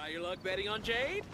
Try your luck betting on Jade?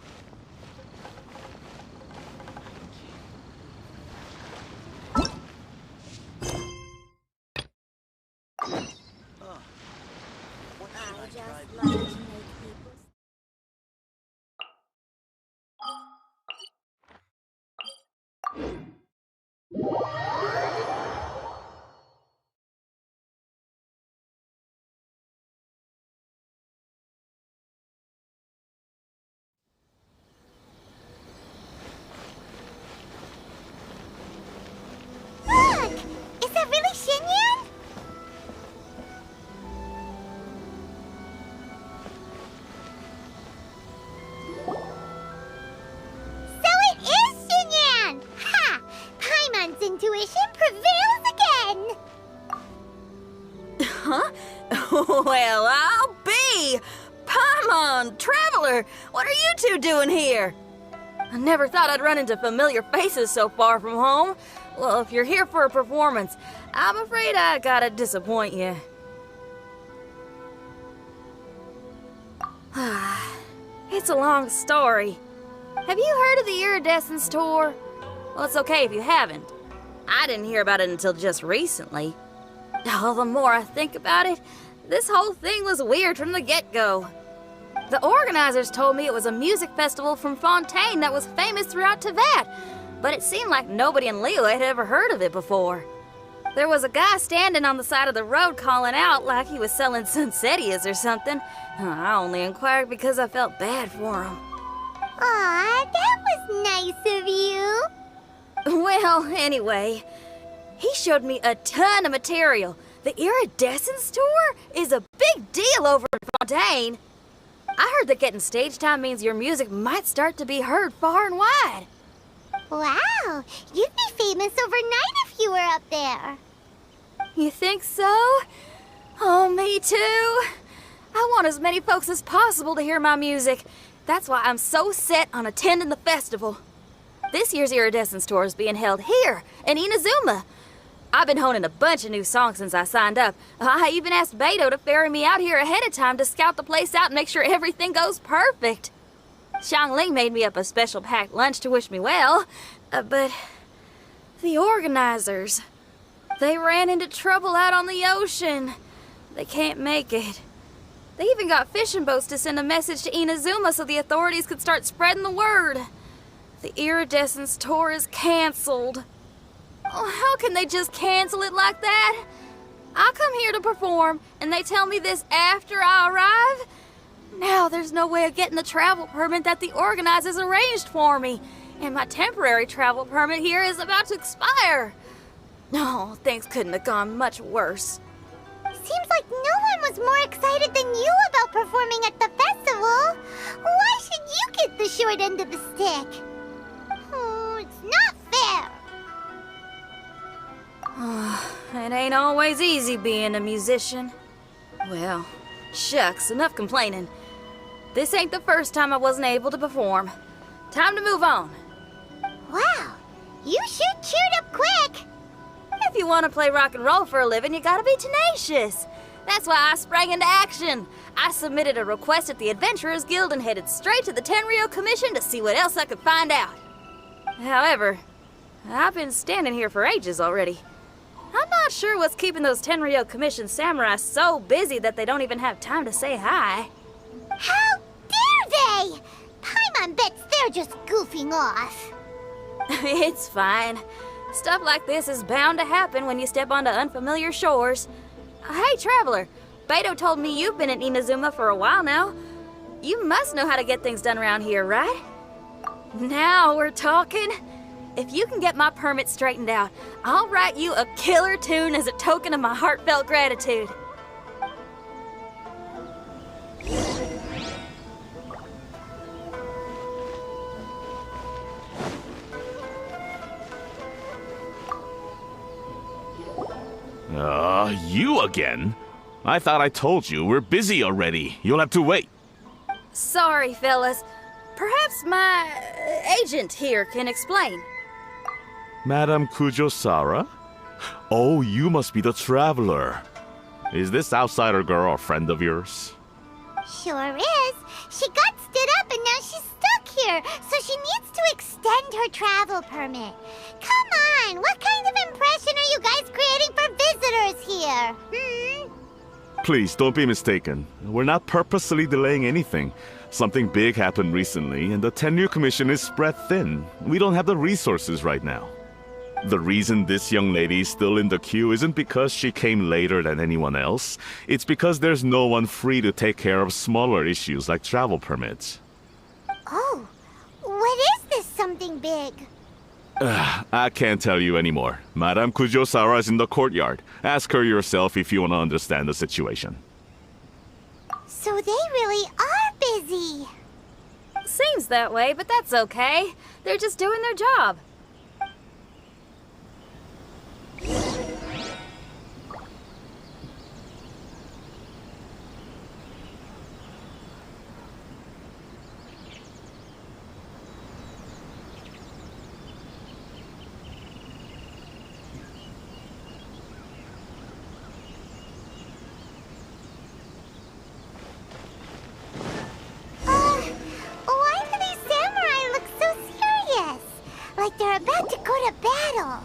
Well, I'll be! Paimon, Traveler, what are you two doing here? I never thought I'd run into familiar faces so far from home. Well, if you're here for a performance, I'm afraid I gotta disappoint you. It's a long story. Have you heard of the Iridescence Tour? Well, it's okay if you haven't. I didn't hear about it until just recently. Oh, the more I think about it, this whole thing was weird from the get-go. The organizers told me it was a music festival from Fontaine that was famous throughout Teyvat, but it seemed like nobody in Liyue had ever heard of it before. There was a guy standing on the side of the road calling out like he was selling Sunsetias or something. I only inquired because I felt bad for him. Aw, that was nice of you. Well, anyway, he showed me a ton of material. The Iridescence Tour is a big deal over in Fontaine. I heard that getting stage time means your music might start to be heard far and wide. Wow, you'd be famous overnight if you were up there. You think so? Oh, me too. I want as many folks as possible to hear my music. That's why I'm so set on attending the festival. This year's Iridescence Tour is being held here in Inazuma. I've been honing a bunch of new songs since I signed up. I even asked Beto to ferry me out here ahead of time to scout the place out and make sure everything goes perfect. Xiangling made me up a special packed lunch to wish me well, but the organizers, they ran into trouble out on the ocean. They can't make it. They even got fishing boats to send a message to Inazuma so the authorities could start spreading the word. The Iridescence Tour is canceled. Oh, how can they just cancel it like that? I come here to perform, and they tell me this after I arrive? Now there's no way of getting the travel permit that the organizers arranged for me, and my temporary travel permit here is about to expire. No, things couldn't have gone much worse. Seems like no one was more excited than you about performing at the festival. Why should you get the short end of the stick? Oh, it's not fair. It ain't always easy being a musician. Well, shucks, enough complaining. This ain't the first time I wasn't able to perform. Time to move on. Wow, you sure cheered up quick. If you want to play rock and roll for a living, you gotta be tenacious. That's why I sprang into action. I submitted a request at the Adventurers Guild and headed straight to the Tenryou Commission to see what else I could find out. However, I've been standing here for ages already. I'm not sure what's keeping those Tenryou Commission samurai so busy that they don't even have time to say hi. How dare they? Paimon bets they're just goofing off. It's fine. Stuff like this is bound to happen when you step onto unfamiliar shores. Hey, Traveler, Beto told me you've been in Inazuma for a while now. You must know how to get things done around here, right? Now we're talking. If you can get my permit straightened out, I'll write you a killer tune as a token of my heartfelt gratitude. You again? I thought I told you we're busy already. You'll have to wait. Sorry, fellas. Perhaps my agent here can explain. Madame Kujosara? Oh, you must be the traveler. Is this outsider girl a friend of yours? Sure is. She got stood and now she's stuck here, so she needs to extend her travel permit. Come on, what kind of impression are you guys creating for visitors here? Please, don't be mistaken. We're not purposely delaying anything. Something big happened recently, and the tenure commission is spread thin. We don't have the resources right now. The reason this young lady is still in the queue isn't because she came later than anyone else. It's because there's no one free to take care of smaller issues like travel permits. Oh, what is this something big? I can't tell you anymore. Madame Kujo-Sara is in the courtyard. Ask her yourself if you want to understand the situation. So they really are busy. Seems that way, but that's okay. They're just doing their job. Why do these samurai look so serious? Like they're about to go to battle.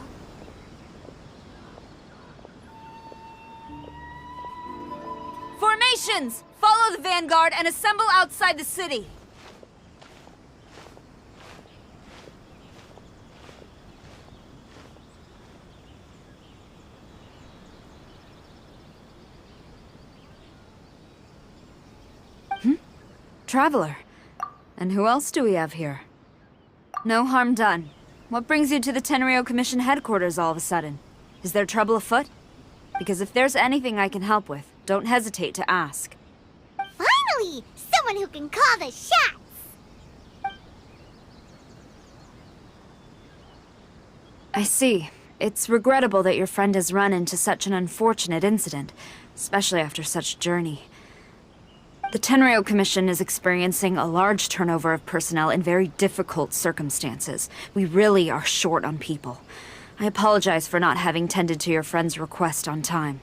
Formations! Follow the vanguard and assemble outside the city. Traveler. And who else do we have here? No harm done. What brings you to the Tenryo Commission headquarters all of a sudden? Is there trouble afoot? Because if there's anything I can help with, don't hesitate to ask. Finally! Someone who can call the shots! I see. It's regrettable that your friend has run into such an unfortunate incident, especially after such a journey. The Tenryo Commission is experiencing a large turnover of personnel in very difficult circumstances. We really are short on people. I apologize for not having tended to your friend's request on time.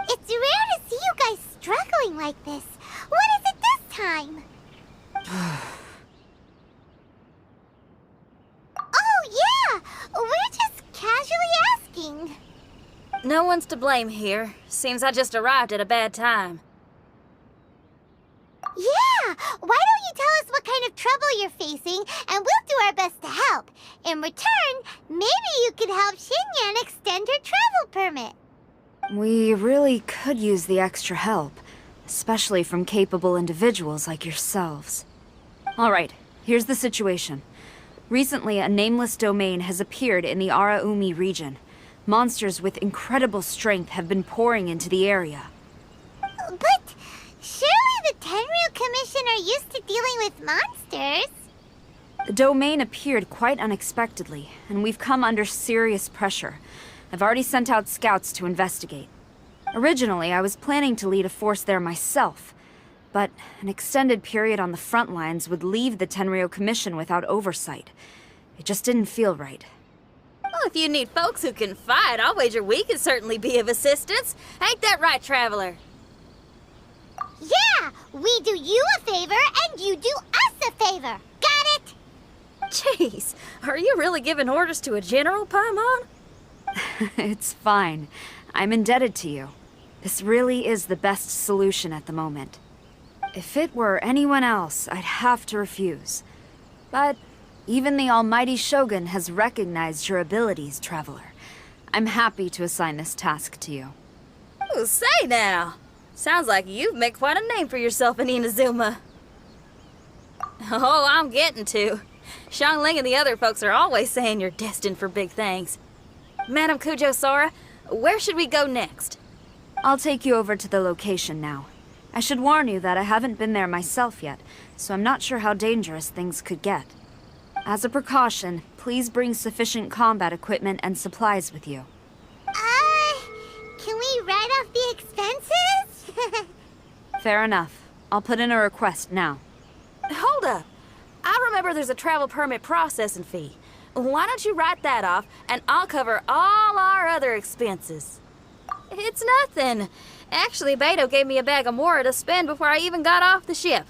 It's rare to see you guys struggling like this. What is it this time? Oh, yeah! We're just casually asking. No one's to blame here. Seems I just arrived at a bad time. Yeah! Why don't you tell us what kind of trouble you're facing, and we'll do our best to help. In return, maybe you could help Xinyan extend her travel permit. We really could use the extra help, especially from capable individuals like yourselves. Alright, here's the situation. Recently, a nameless domain has appeared in the Araumi region. Monsters with incredible strength have been pouring into the area. But surely the Tenryu Commission are used to dealing with monsters. The domain appeared quite unexpectedly, and we've come under serious pressure. I've already sent out scouts to investigate. Originally, I was planning to lead a force there myself, but an extended period on the front lines would leave the Tenryo Commission without oversight. It just didn't feel right. Well, if you need folks who can fight, I'll wager we can certainly be of assistance. Ain't that right, Traveler? Yeah! We do you a favor, and you do us a favor. Got it? Jeez, are you really giving orders to a general, Paimon? It's fine. I'm indebted to you. This really is the best solution at the moment. If it were anyone else, I'd have to refuse. But even the almighty Shogun has recognized your abilities, Traveler. I'm happy to assign this task to you. Oh, say now! Sounds like you've made quite a name for yourself in Inazuma. Oh, I'm getting to. Xiangling and the other folks are always saying you're destined for big things. Madam Kujo-Sara, where should we go next? I'll take you over to the location now. I should warn you that I haven't been there myself yet, so I'm not sure how dangerous things could get. As a precaution, please bring sufficient combat equipment and supplies with you. Can we write off the expenses? Fair enough. I'll put in a request now. Hold up. I remember there's a travel permit processing fee. Why don't you write that off, and I'll cover all our other expenses. It's nothing. Actually, Beto gave me a bag of Mora to spend before I even got off the ship.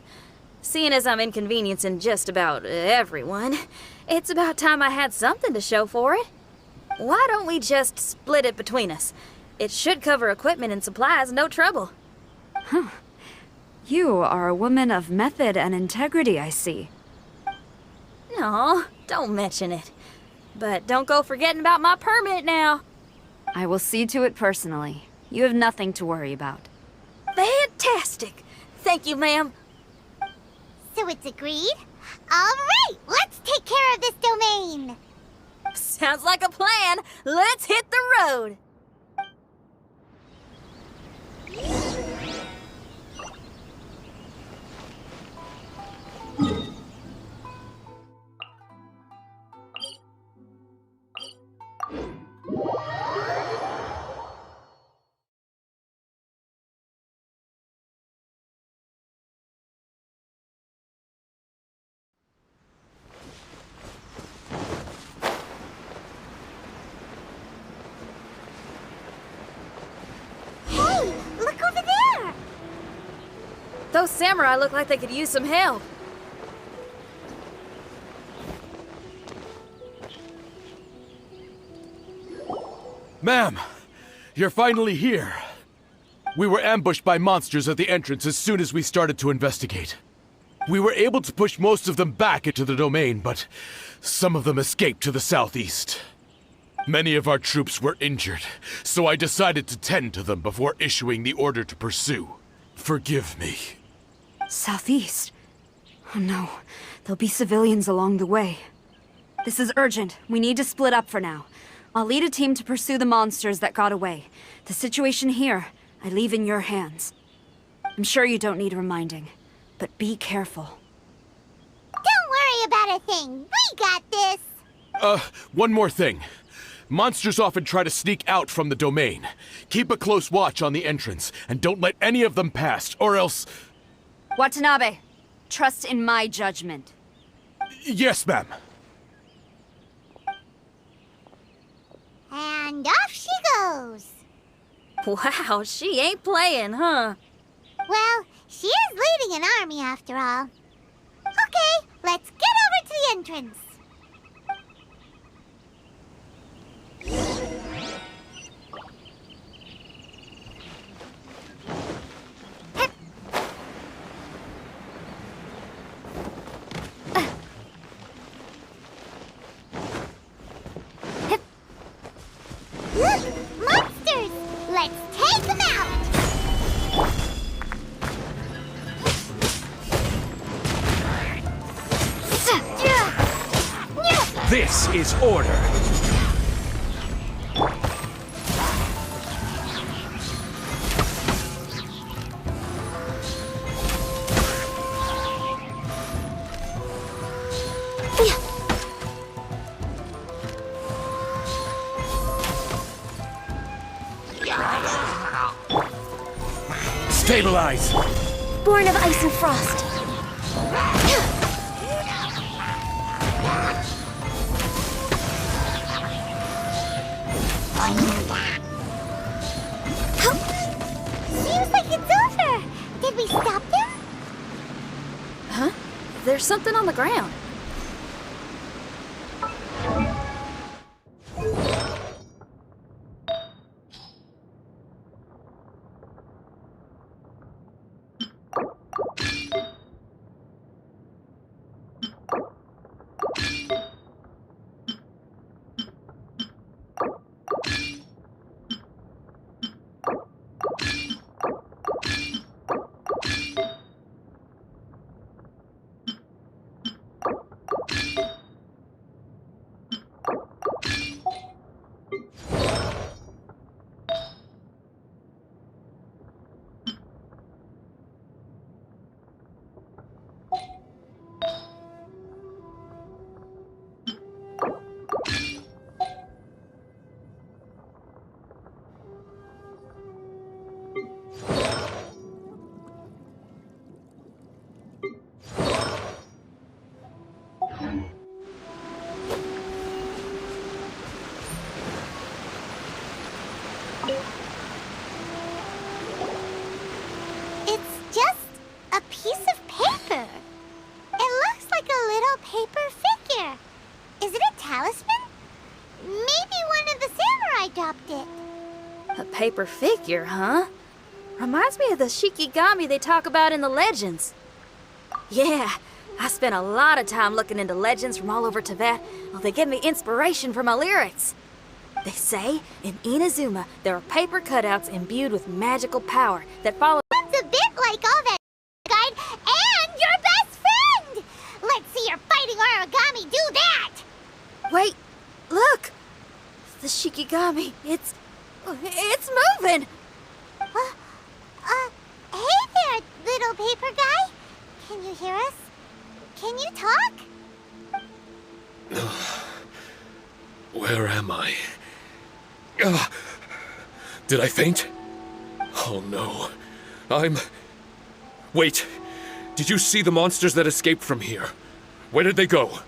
Seeing as I'm inconveniencing just about everyone, it's about time I had something to show for it. Why don't we just split it between us? It should cover equipment and supplies, no trouble. You are a woman of method and integrity, I see. No, don't mention it. But don't go forgetting about my permit now. I will see to it personally. You have nothing to worry about. Fantastic. Thank you, ma'am. So it's agreed? Alright, let's take care of this domain! Sounds like a plan. Let's hit the road. Hey, look over there! Those samurai look like they could use some help. Ma'am, you're finally here. We were ambushed by monsters at the entrance as soon as we started to investigate. We were able to push most of them back into the domain, but some of them escaped to the southeast. Many of our troops were injured, so I decided to tend to them before issuing the order to pursue. Forgive me. Southeast? Oh no, there'll be civilians along the way. This is urgent. We need to split up for now. I'll lead a team to pursue the monsters that got away. The situation here, I leave in your hands. I'm sure you don't need reminding, but be careful. Don't worry about a thing. We got this. One more thing. Monsters often try to sneak out from the domain. Keep a close watch on the entrance, and don't let any of them pass, or else... Watanabe, trust in my judgment. Yes, ma'am. And off she goes. Wow, she ain't playing, huh? Well, she is leading an army after all. Okay, let's get over to the entrance. Look, monsters! Let's take them out! This is order. Stabilize. Born of ice and frost. Seems like it's over. Did we stop them? Huh? There's something on the ground. It's just a piece of paper. talisman? Maybe one of the samurai dropped it. A paper figure, huh? Reminds me of the Shikigami they talk about in the legends. Yeah, I spent a lot of time looking into legends from all over Tibet. Well, they give me inspiration for my lyrics. They say in Inazuma there are paper cutouts imbued with magical power that follow. Sounds a bit like all that guide and your best friend! Let's see your fighting origami do that! Wait, look! The Shikigami, it's moving! Hey there, little paper guy. Can you hear us? Can you talk? Where am I? Did I faint? Oh no. Wait. Did you see the monsters that escaped from here? Where did they go?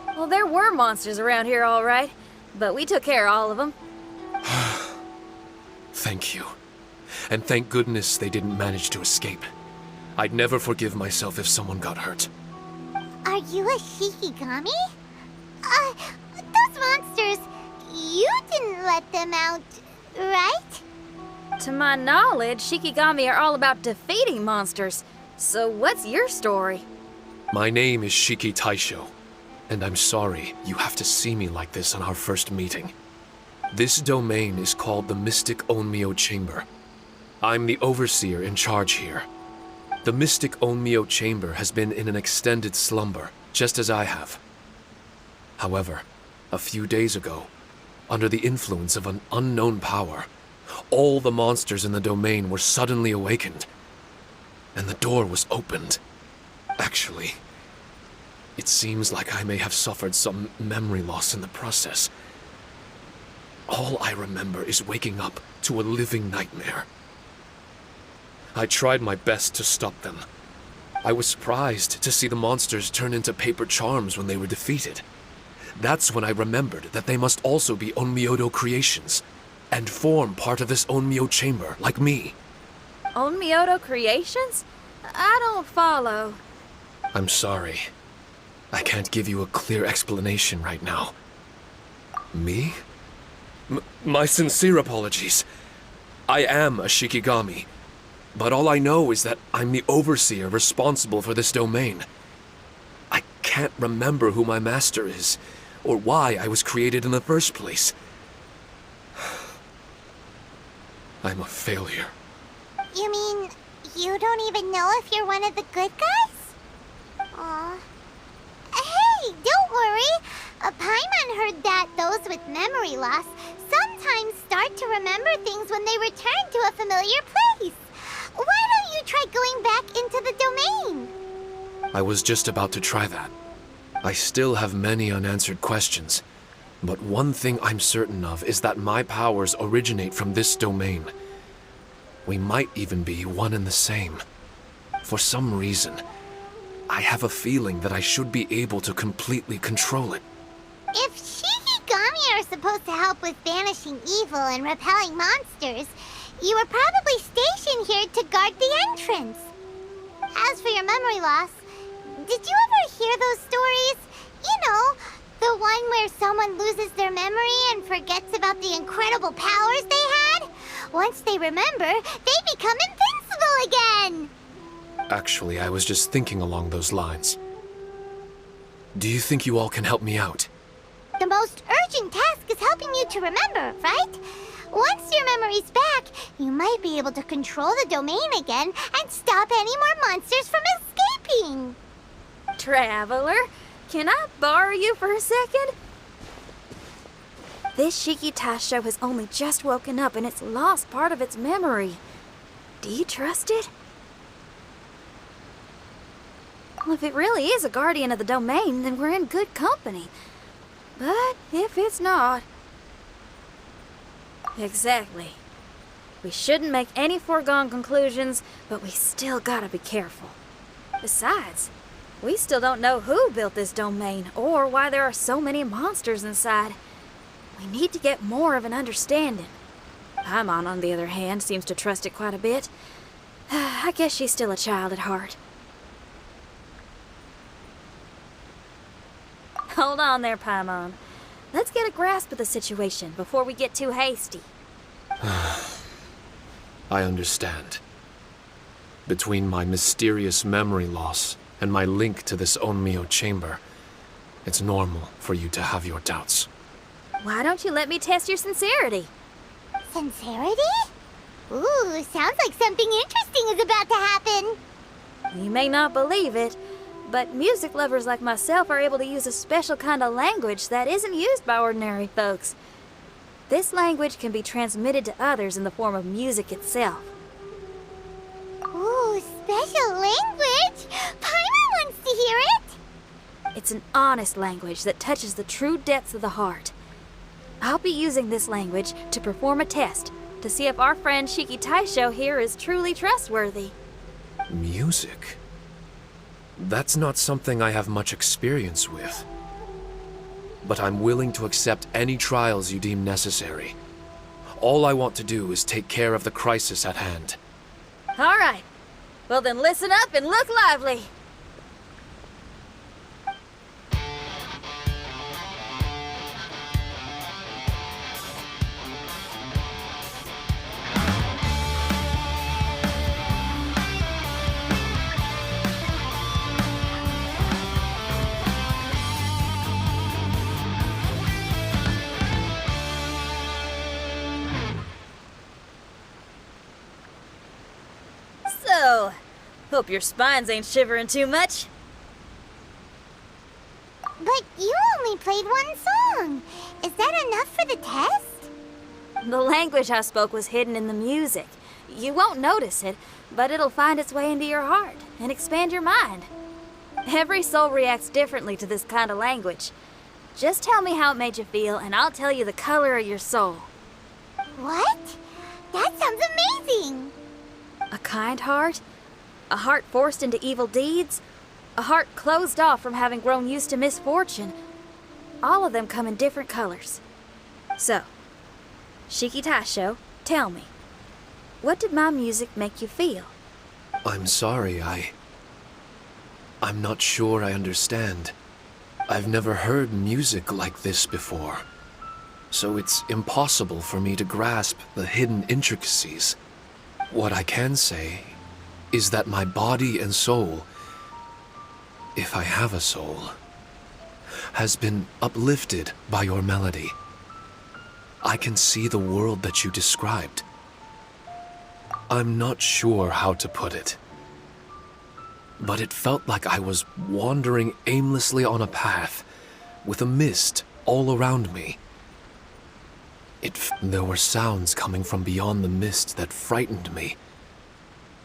Well, there were monsters around here, all right. But we took care of all of them. Thank you. And thank goodness they didn't manage to escape. I'd never forgive myself if someone got hurt. Are you a Shikigami? Those monsters, you didn't let them out, right? To my knowledge, Shikigami are all about defeating monsters. So what's your story? My name is Shiki Taisho, and I'm sorry you have to see me like this on our first meeting. This domain is called the Mystic Onmyo Chamber. I'm the overseer in charge here. The Mystic Onmyo Chamber has been in an extended slumber, just as I have. However, a few days ago, under the influence of an unknown power, all the monsters in the domain were suddenly awakened, and the door was opened. Actually, it seems like I may have suffered some memory loss in the process. All I remember is waking up to a living nightmare. I tried my best to stop them. I was surprised to see the monsters turn into paper charms when they were defeated. That's when I remembered that they must also be Onmyodo creations, and form part of this Onmyo chamber, like me. Onmyodo creations? I don't follow. I'm sorry. I can't give you a clear explanation right now. Me? My sincere apologies. I am a Shikigami, but all I know is that I'm the overseer responsible for this domain. I can't remember who my master is, or why I was created in the first place. I'm a failure. You mean you don't even know if you're one of the good guys? Aw. Hey, don't worry. Paimon heard that those with memory loss sometimes start to remember things when they return to a familiar place. Why don't you try going back into the domain? I was just about to try that. I still have many unanswered questions, but one thing I'm certain of is that my powers originate from this domain. We might even be one and the same. For some reason, I have a feeling that I should be able to completely control it. If Shikigami are supposed to help with banishing evil and repelling monsters, you were probably stationed here to guard the entrance. As for your memory loss, did you ever hear those stories? You know, the one where someone loses their memory and forgets about the incredible powers they had? Once they remember, they become invincible again! Actually, I was just thinking along those lines. Do you think you all can help me out? The most urgent task is helping you to remember, right? Once your memory's back, you might be able to control the domain again and stop any more monsters from escaping. Traveler, can I borrow you for a second? This Shiki Taisho has only just woken up and it's lost part of its memory. Do you trust it? Well, if it really is a guardian of the domain, then we're in good company. But if it's not... Exactly. We shouldn't make any foregone conclusions, but we still gotta be careful. Besides, we still don't know who built this domain, or why there are so many monsters inside. We need to get more of an understanding. Paimon, on the other hand, seems to trust it quite a bit. I guess she's still a child at heart. Hold on there, Paimon. let's get a grasp of the situation before we get too hasty. I understand. Between my mysterious memory loss and my link to this Onmyo chamber, it's normal for you to have your doubts. Why don't you let me test your sincerity? Sincerity? Ooh, sounds like something interesting is about to happen. You may not believe it, but music lovers like myself are able to use a special kind of language that isn't used by ordinary folks. This language can be transmitted to others in the form of music itself. Ooh, special language? Paimon wants to hear it. It's an honest language that touches the true depths of the heart. I'll be using this language to perform a test to see if our friend Shiki Taisho here is truly trustworthy. Music? That's not something I have much experience with. But I'm willing to accept any trials you deem necessary. All I want to do is take care of the crisis at hand. All right. Well then listen up and look lively. So, hope your spines ain't shivering too much. But you only played one song. Is that enough for the test? The language I spoke was hidden in the music. You won't notice it, but it'll find its way into your heart and expand your mind. Every soul reacts differently to this kind of language. Just tell me how it made you feel, and I'll tell you the color of your soul. What? That sounds amazing. A kind heart? A heart forced into evil deeds? A heart closed off from having grown used to misfortune? All of them come in different colors. So, Shiki Taisho, tell me, what did my music make you feel? I'm sorry, I'm not sure I understand. I've never heard music like this before, so it's impossible for me to grasp the hidden intricacies. What I can say is that my body and soul, if I have a soul, has been uplifted by your melody. I can see the world that you described. I'm not sure how to put it, but it felt like I was wandering aimlessly on a path with a mist all around me. There were sounds coming from beyond the mist that frightened me,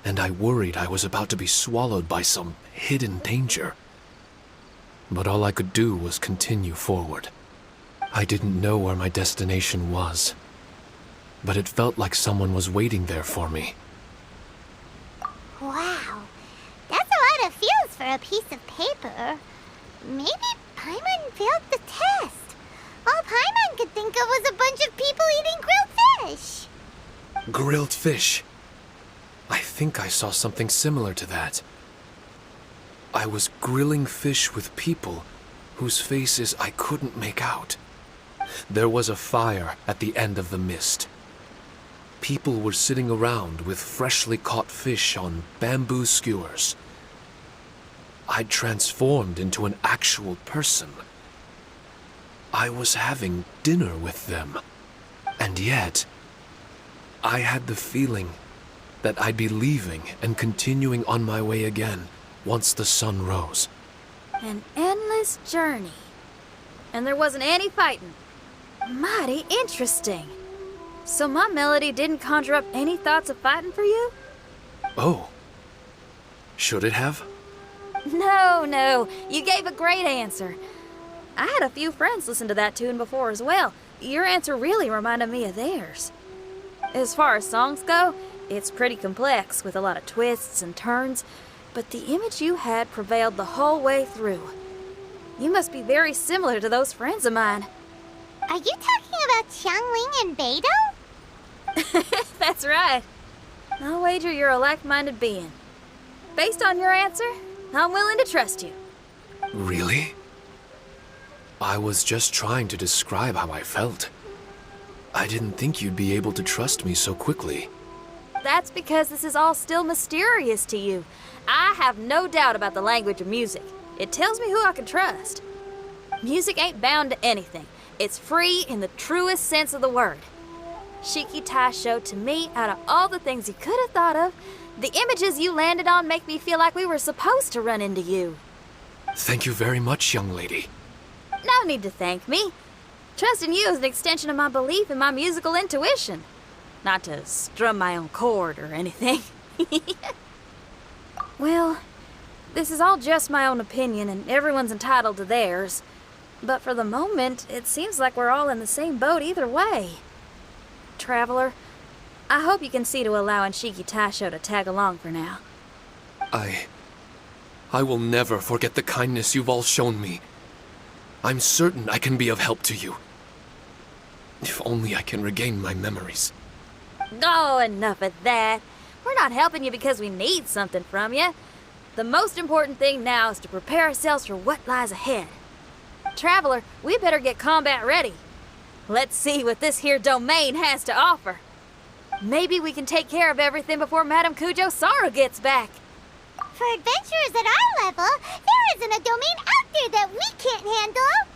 and I worried I was about to be swallowed by some hidden danger. But all I could do was continue forward. I didn't know where my destination was, but it felt like someone was waiting there for me. Wow. That's a lot of feels for a piece of paper. Maybe Paimon failed the test. All Paimon could think of was a bunch of people eating grilled fish. Grilled fish. I think I saw something similar to that. I was grilling fish with people whose faces I couldn't make out. There was a fire at the end of the mist. People were sitting around with freshly caught fish on bamboo skewers. I'd transformed into an actual person. I was having dinner with them. And yet, I had the feeling that I'd be leaving and continuing on my way again once the sun rose. An endless journey. And there wasn't any fighting. Mighty interesting. So my melody didn't conjure up any thoughts of fighting for you? Oh. Should it have? No. You gave a great answer. I had a few friends listen to that tune before as well. Your answer really reminded me of theirs. As far as songs go, it's pretty complex with a lot of twists and turns, but the image you had prevailed the whole way through. You must be very similar to those friends of mine. Are you talking about Xiangling and Beidou? That's right. I'll wager you're a like-minded being. Based on your answer, I'm willing to trust you. Really? I was just trying to describe how I felt. I didn't think you'd be able to trust me so quickly. That's because this is all still mysterious to you. I have no doubt about the language of music. It tells me who I can trust. Music ain't bound to anything. It's free in the truest sense of the word. Shiki Taisho, to me, out of all the things you could have thought of, the images you landed on make me feel like we were supposed to run into you. Thank you very much, young lady. No need to thank me. Trusting you is an extension of my belief in my musical intuition. Not to strum my own chord or anything. Well, this is all just my own opinion, and everyone's entitled to theirs. But for the moment, it seems like we're all in the same boat either way. Traveler, I hope you can see to allowing Shiki Taisho to tag along for now. I will never forget the kindness you've all shown me. I'm certain I can be of help to you. If only I can regain my memories. Oh, enough of that. We're not helping you because we need something from you. The most important thing now is to prepare ourselves for what lies ahead. Traveler, we better get combat ready. Let's see what this here domain has to offer. Maybe we can take care of everything before Madame Kujo Sara gets back. For adventurers at our level, there isn't a domain out there that we can't handle.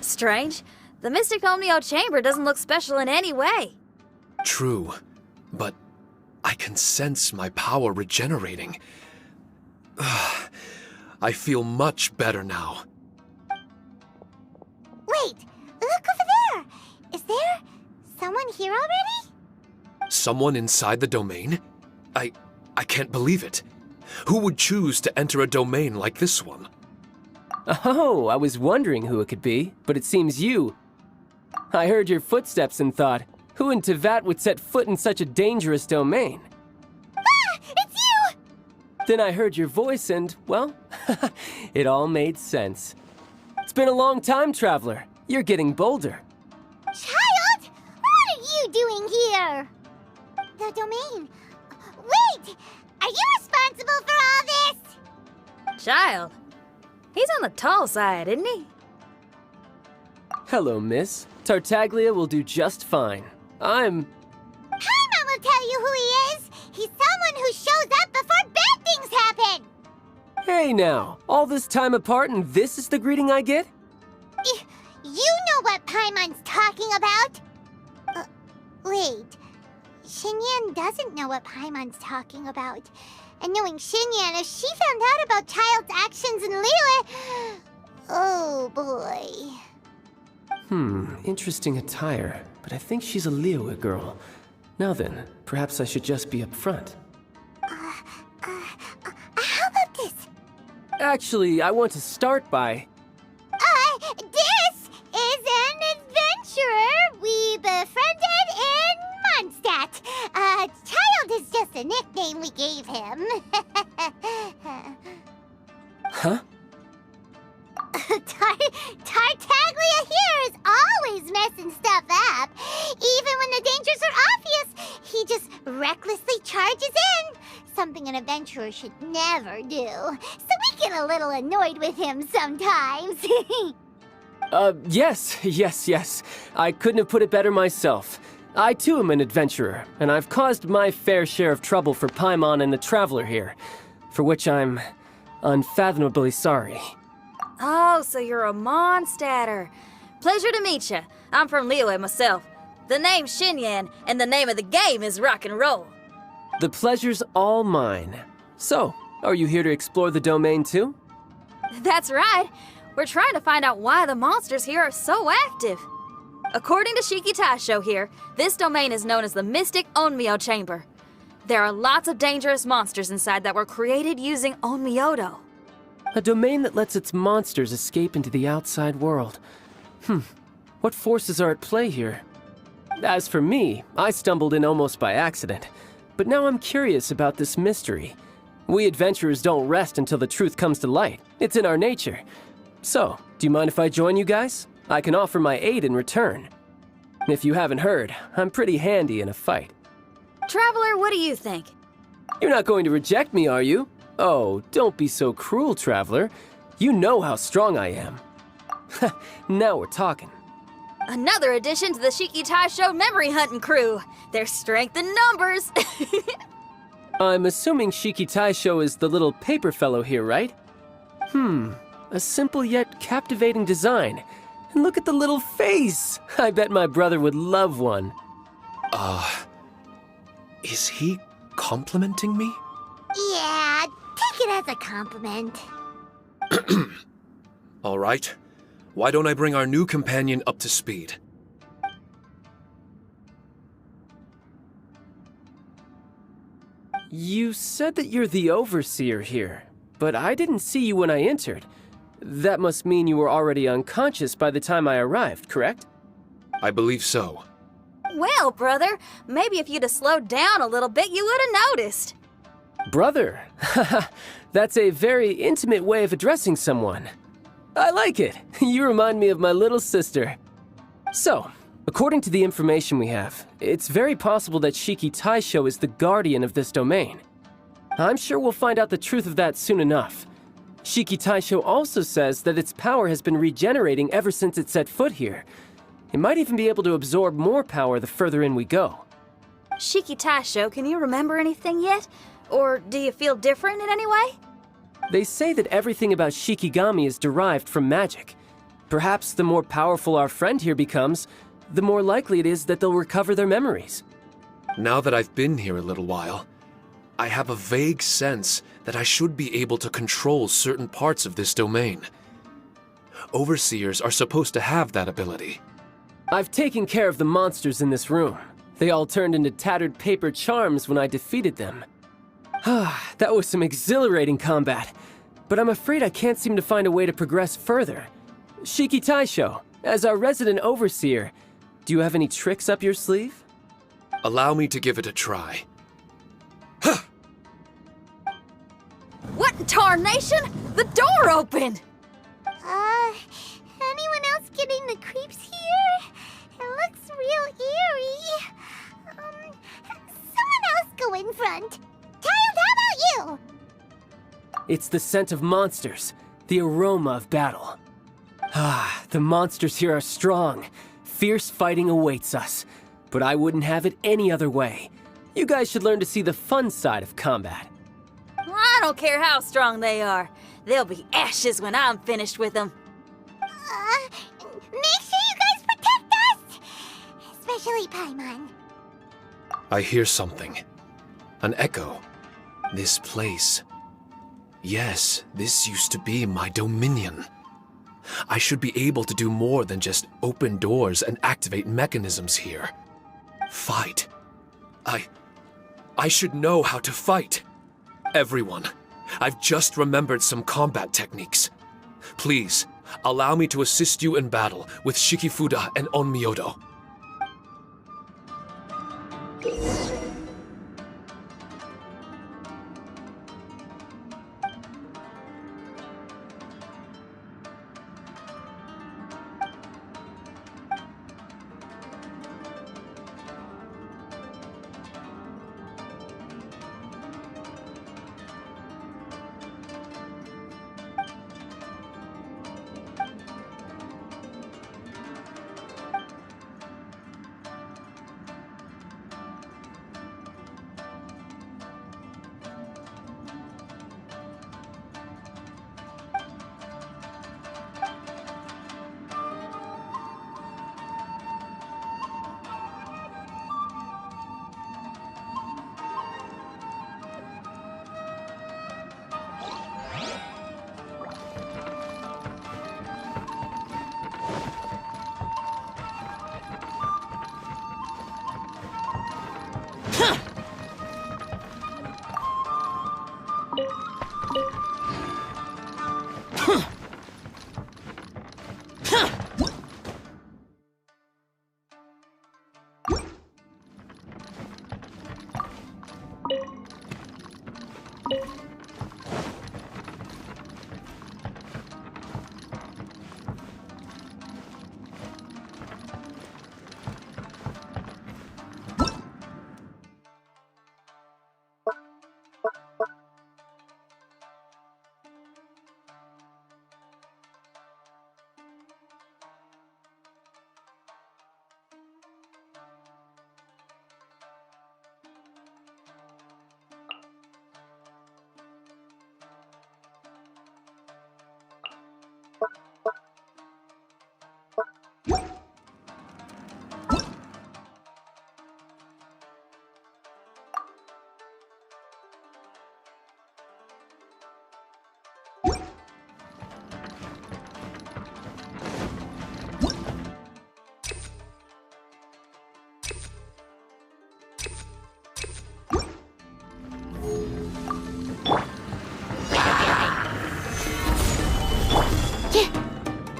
Strange. The Mystic Omnio Chamber doesn't look special in any way. True, but I can sense my power regenerating. I feel much better now. Wait, look over there! Is there someone here already? Someone inside the domain? I can't believe it. Who would choose to enter a domain like this one? Oh, I was wondering who it could be, but it seems you. I heard your footsteps and thought, who in Tevat would set foot in such a dangerous domain? Ah! It's you! Then I heard your voice and, well, it all made sense. It's been a long time, Traveler. You're getting bolder. Child! What are you doing here? The domain. Wait! Are you responsible for all this? Child. He's on the tall side, isn't he? Hello, miss. Tartaglia will do just fine. Paimon will tell you who he is. He's someone who shows up before bad things happen. Hey now, all this time apart and this is the greeting I get? You know what Paimon's talking about? Wait. Xinyan doesn't know what Paimon's talking about. And knowing Xinyan, if she found out about Child's actions in Liyue... Oh, boy. Interesting attire, but I think she's a Liyue girl. Now then, perhaps I should just be up front. How about this? Actually, I want to start by... This is an adventurer we befriended in Mondstadt. Child is just a nickname we gave him. Huh? Tartaglia here is always messing stuff up. Even when the dangers are obvious, he just recklessly charges in. Something an adventurer should never do. So we get a little annoyed with him sometimes. Yes. I couldn't have put it better myself. I too am an adventurer, and I've caused my fair share of trouble for Paimon and the Traveler here, for which I'm unfathomably sorry. Oh, so you're a Mondstatter. Pleasure to meet you. I'm from Liyue myself. The name's Xinyan, and the name of the game is rock and roll. The pleasure's all mine. So, are you here to explore the domain too? That's right. We're trying to find out why the monsters here are so active. According to Shiki Taisho here, this domain is known as the Mystic Onmyo Chamber. There are lots of dangerous monsters inside that were created using Onmyodo. A domain that lets its monsters escape into the outside world. What forces are at play here? As for me, I stumbled in almost by accident. But now I'm curious about this mystery. We adventurers don't rest until the truth comes to light. It's in our nature. So, do you mind if I join you guys? I can offer my aid in return. If you haven't heard, I'm pretty handy in a fight. Traveler, what do you think? You're not going to reject me, are you? Oh, don't be so cruel, Traveler. You know how strong I am. Now we're talking. Another addition to the Shiki Taisho memory hunting crew. There's strength in numbers. I'm assuming Shiki Taisho is the little paper fellow here, right? A simple yet captivating design. And look at the little face! I bet my brother would love one. Is he complimenting me? Yeah, take it as a compliment. All right. Why don't I bring our new companion up to speed? You said that you're the overseer here, but I didn't see you when I entered. That must mean you were already unconscious by the time I arrived, correct? I believe so. Well, brother, maybe if you'd have slowed down a little bit, you would have noticed. Brother? That's a very intimate way of addressing someone. I like it. You remind me of my little sister. So, according to the information we have, it's very possible that Shiki Taisho is the guardian of this domain. I'm sure we'll find out the truth of that soon enough. Shiki Taisho also says that its power has been regenerating ever since it set foot here. It might even be able to absorb more power the further in we go. Shiki Taisho, can you remember anything yet? Or do you feel different in any way? They say that everything about Shikigami is derived from magic. Perhaps the more powerful our friend here becomes, the more likely it is that they'll recover their memories. Now that I've been here a little while, I have a vague sense that I should be able to control certain parts of this domain. Overseers are supposed to have that ability. I've taken care of the monsters in this room. They all turned into tattered paper charms when I defeated them. That was some exhilarating combat, but I'm afraid I can't seem to find a way to progress further. Shiki Taisho, as our resident overseer, do you have any tricks up your sleeve? Allow me to give it a try. What in tarnation? The door opened! Anyone else getting the creeps here? It looks real eerie. Someone else go in front. Child, how about you? It's the scent of monsters, the aroma of battle. The monsters here are strong. Fierce fighting awaits us, but I wouldn't have it any other way. You guys should learn to see the fun side of combat. I don't care how strong they are. They'll be ashes when I'm finished with them. Make sure you guys protect us! Especially Paimon. I hear something. An echo. This place. Yes, this used to be my dominion. I should be able to do more than just open doors and activate mechanisms here. Fight. I should know how to fight. Everyone, I've just remembered some combat techniques. Please, allow me to assist you in battle with Shikifuda and Onmyodo.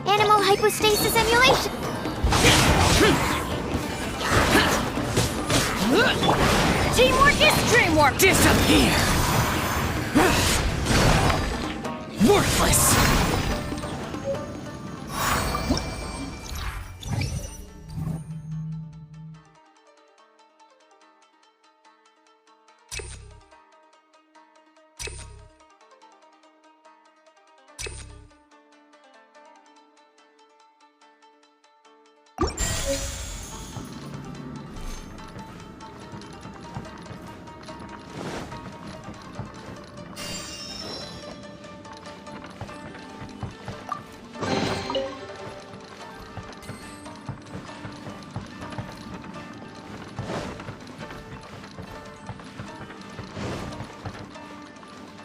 Animal hypostasis emulation! Teamwork is dreamwork! Disappear! Worthless!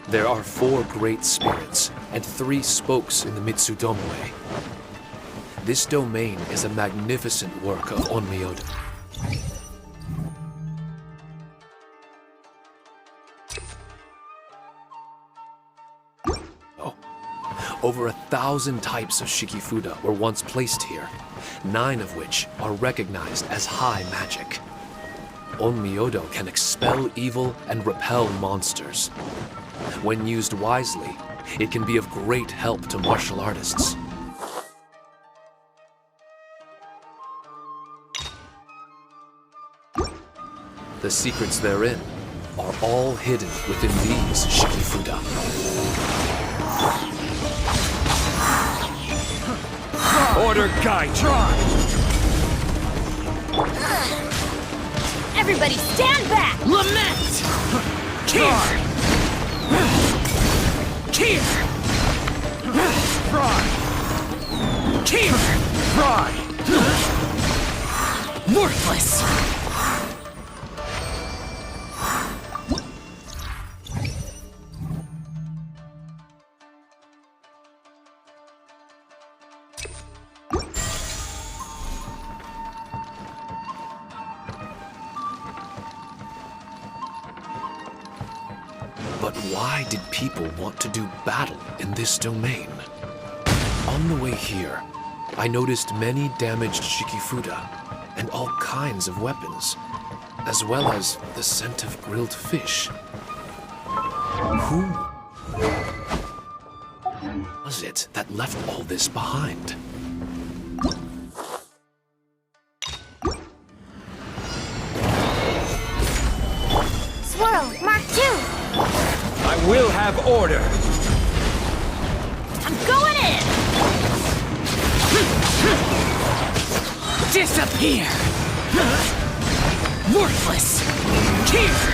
There are 4 great spirits and 3 spokes in the Mitsudome. This domain is a magnificent work of Onmyodo. Over 1,000 types of Shikifuda were once placed here, 9 of which are recognized as high magic. Onmyodo can expel evil and repel monsters. When used wisely, it can be of great help to martial artists. The secrets therein are all hidden within these Shikifuda. Order Guy, try! Everybody stand back! Lament! Kill! Kill! Try! Kill! Try! Worthless! But why did people want to do battle in this domain? On the way here, I noticed many damaged Shikifuda and all kinds of weapons, as well as the scent of grilled fish. Who was it that left all this behind? Swirl, Mark 2! I will have order! I'm going in! Disappear! Worthless! Here!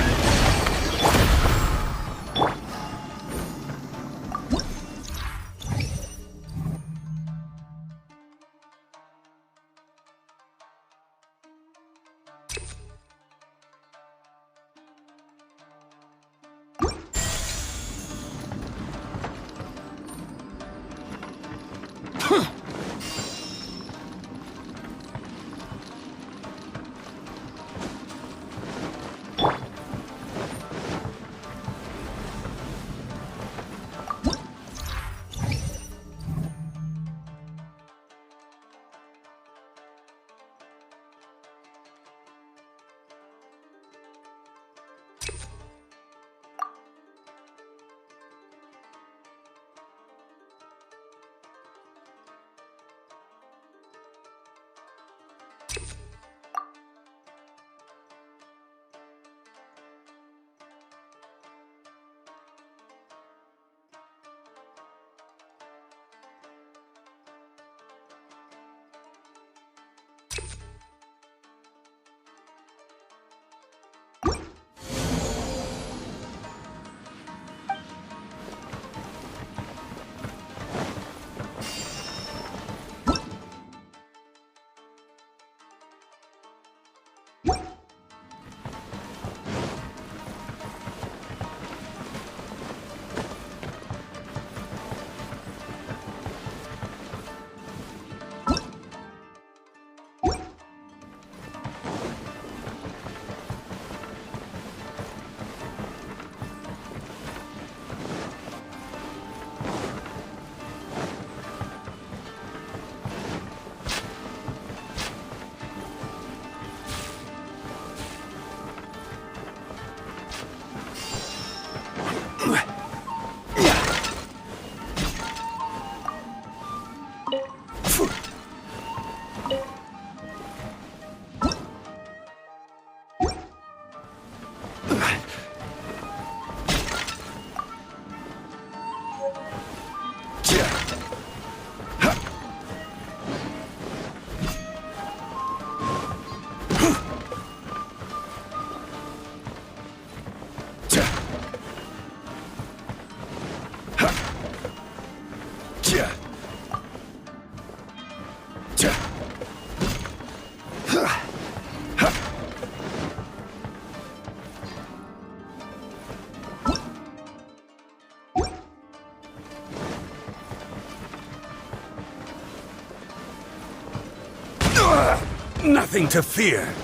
Nothing to fear.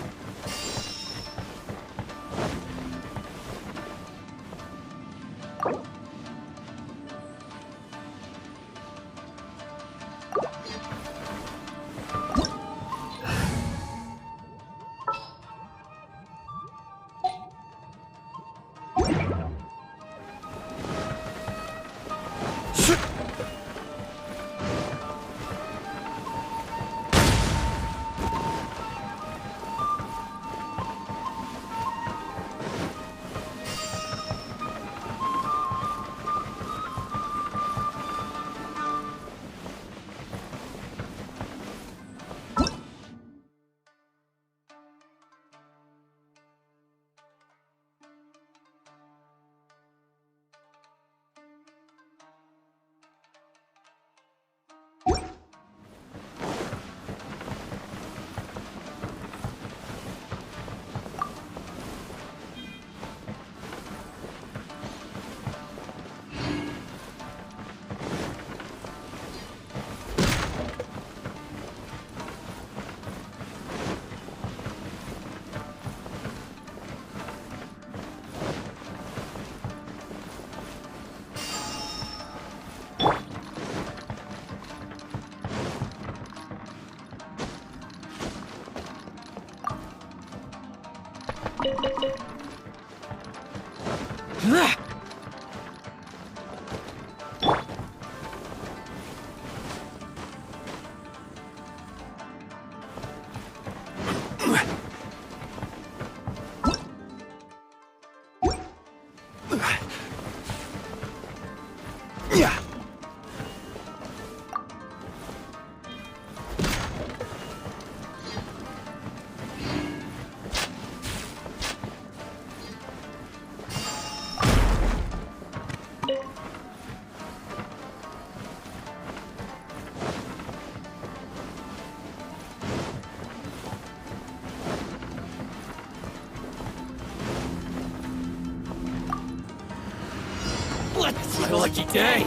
It's my lucky day.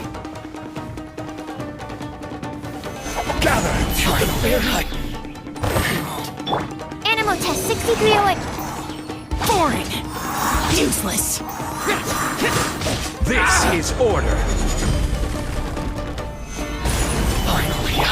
Gather to the fair hut. Animal test 6308. Boring. Useless. This is order. Finally,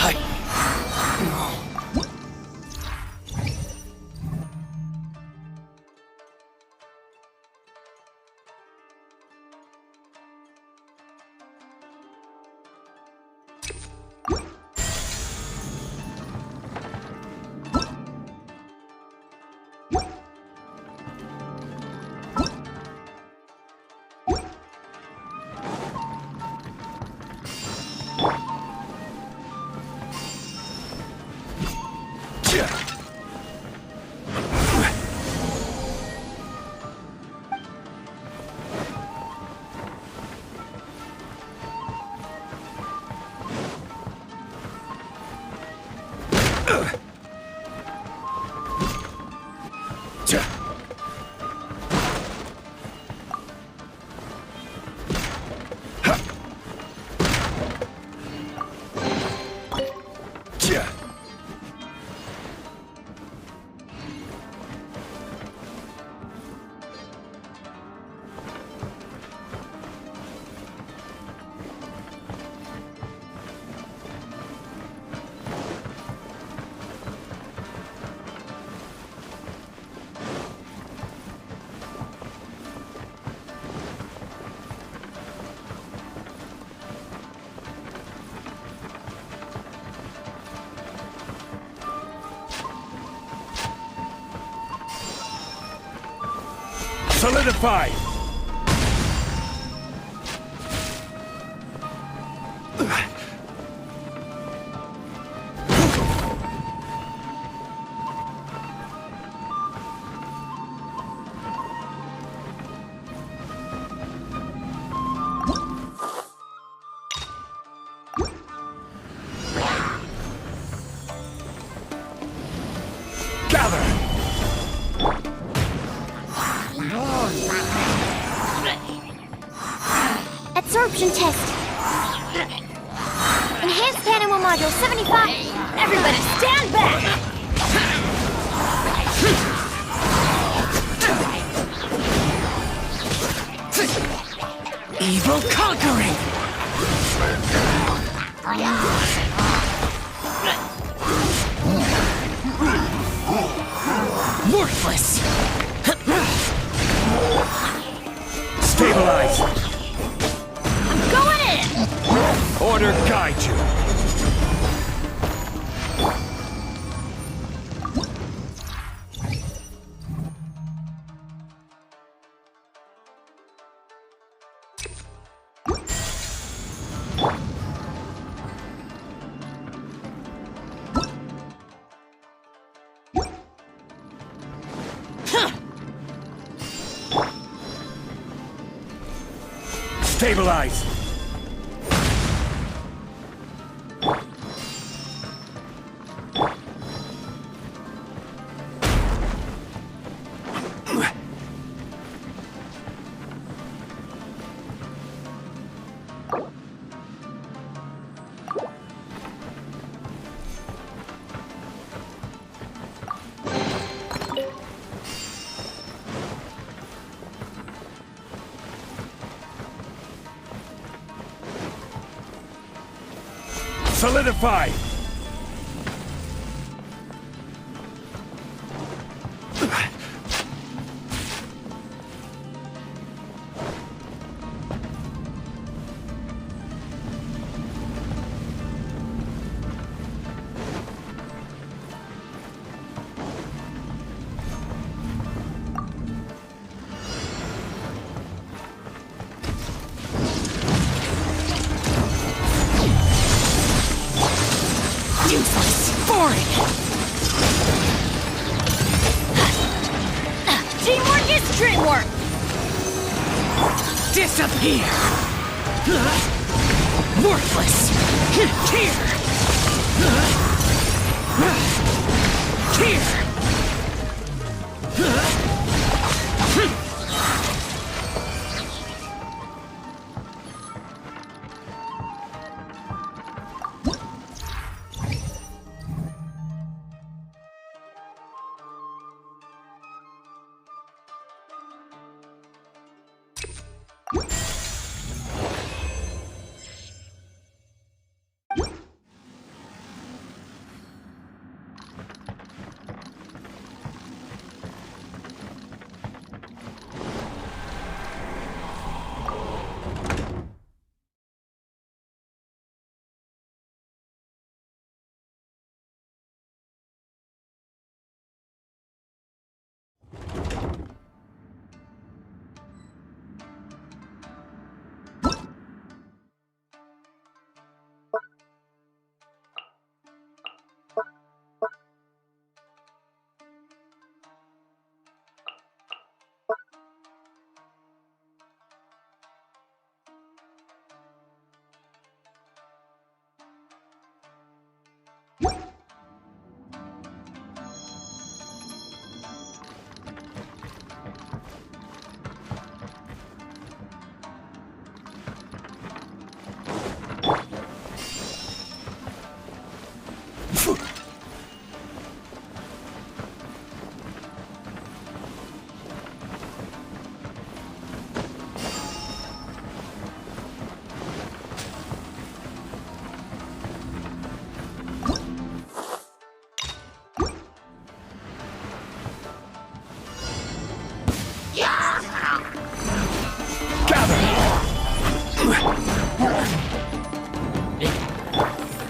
Solidify! Absorption test. Enhanced animal module 75. Everybody stand back! Evil conquering! Worthless! Stabilize! Going in! Order guide you! Stabilize! Solidify! Useless! Foreign! Teamwork is dreamwork! Disappear! Worthless! Here! Here!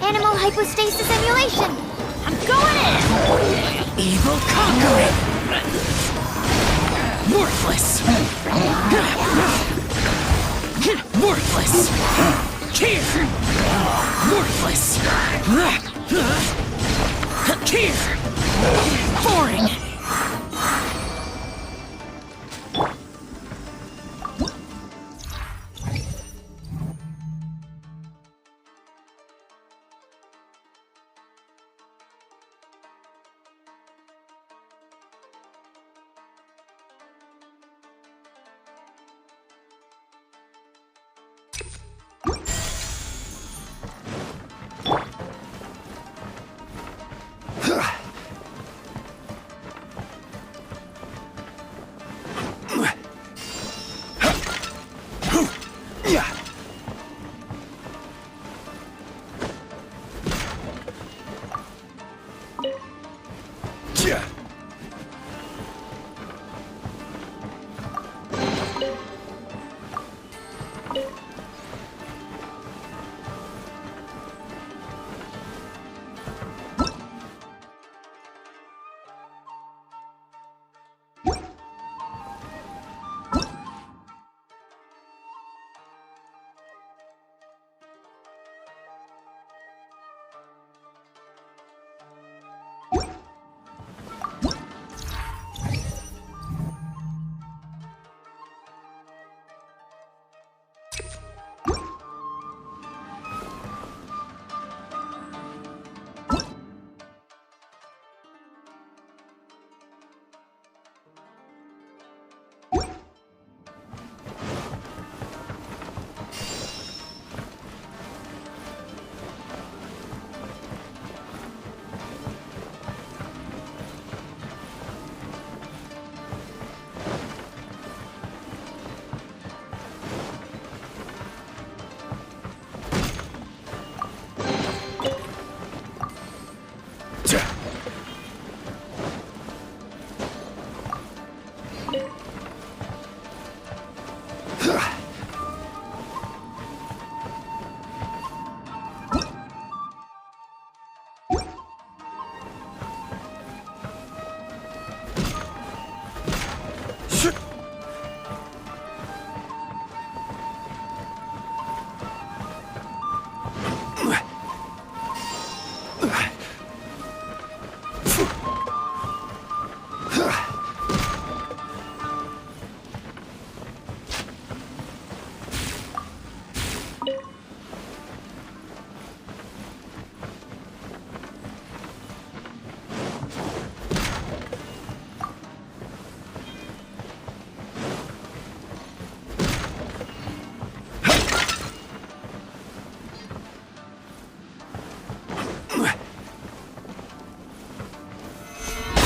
Animal hypostasis emulation. I'm going in! Evil conquering! Worthless! Worthless! Here! Worthless! Here! Boring!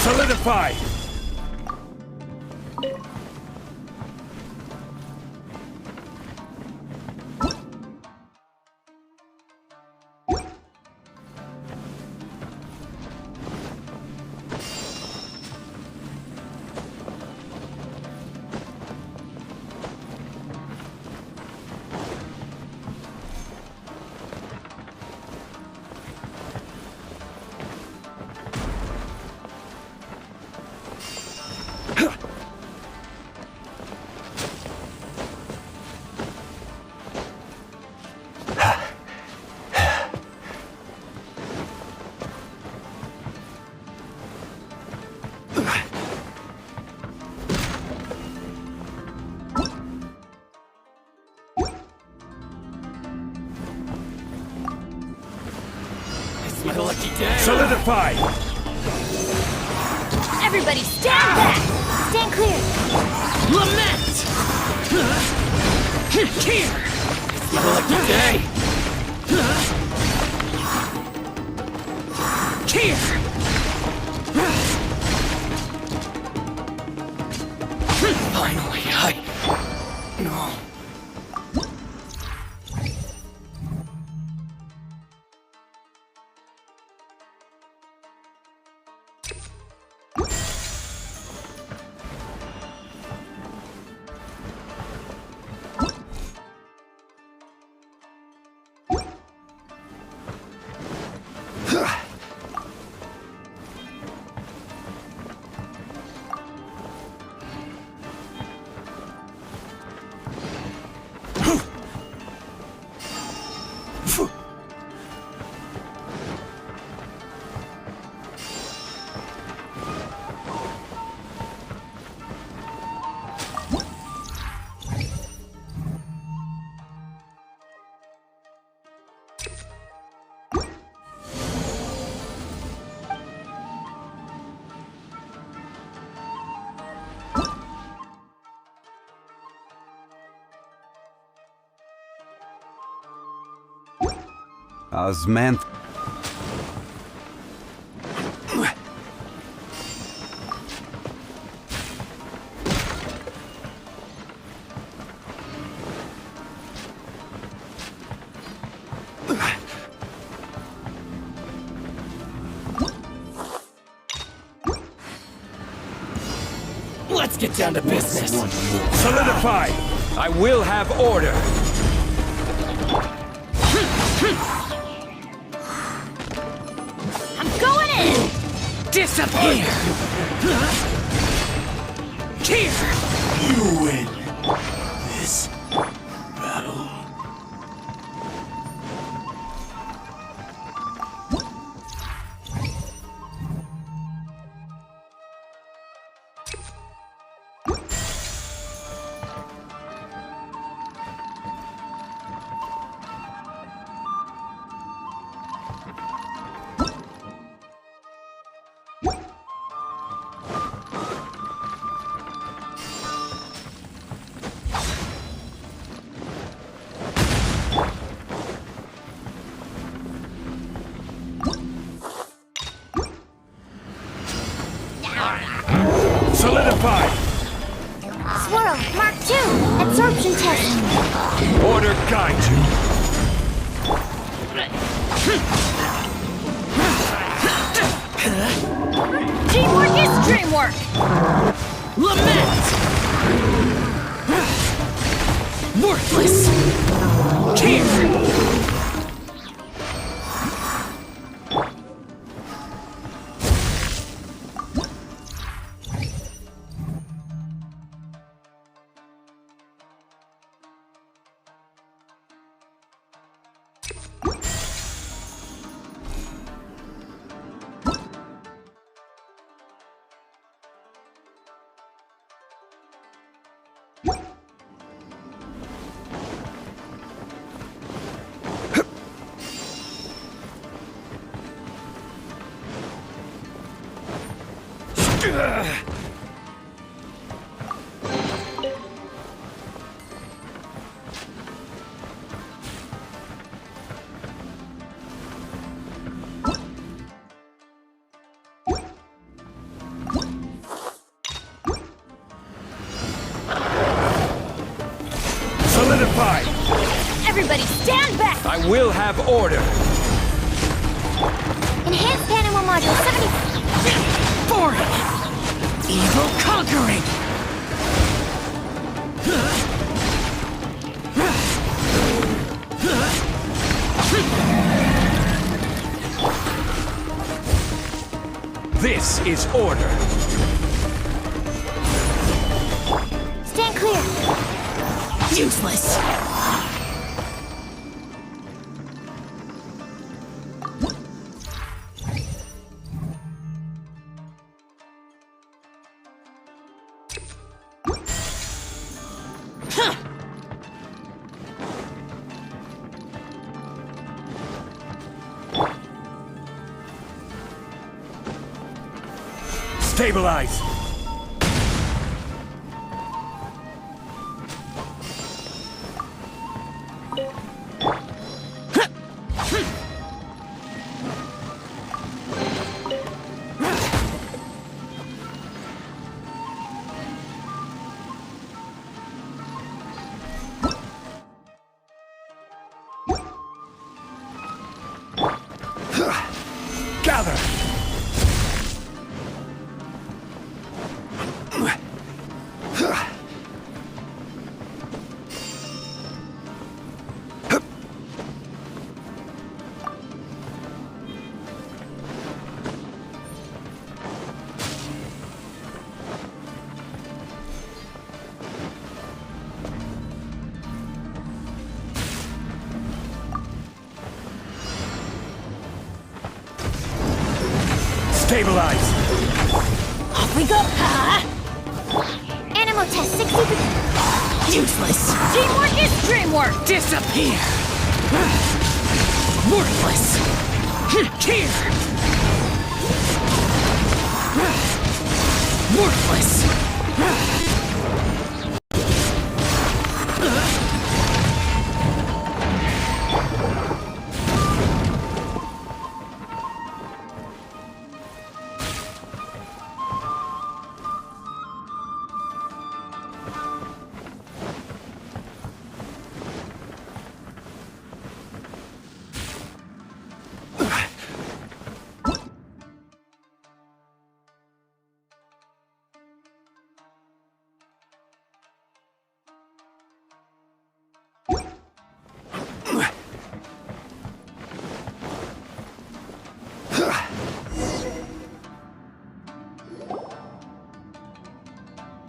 Solidify! My lucky day. Solidify! Everybody stand back! Stand clear. Lament! Here! It's my lucky day. Here! Finally, No. Osman. Let's get down to business. Solidify! I will have order! I'm going in! Disappear! Here! You win this battle. Solidify! Swirl, Mark 2, absorption test. Order guide you! Teamwork is dreamwork! Lament! Worthless! Here! Solidify! Everybody stand back! I will have order! Enhanced animal module 70. Boring! Evil conquering! This is order! Stand clear. Useless! Stabilize! Gather! Stabilize! Off we go! Animal test 60%. Useless! Teamwork is dreamwork! Disappear! Worthless! Here! Worthless!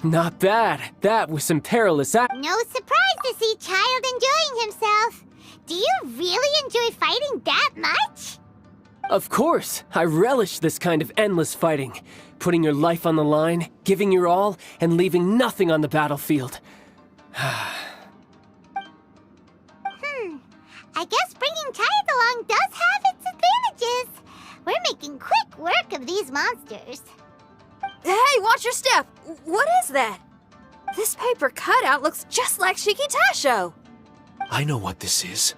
Not bad. That was some perilous No surprise to see Child enjoying himself. Do you really enjoy fighting that much? Of course. I relish this kind of endless fighting. Putting your life on the line, giving your all, and leaving nothing on the battlefield. I guess bringing Child along does have its advantages. We're making quick work of these monsters. Hey, watch your step! What is that? This paper cutout looks just like Shiki Taisho. I know what this is.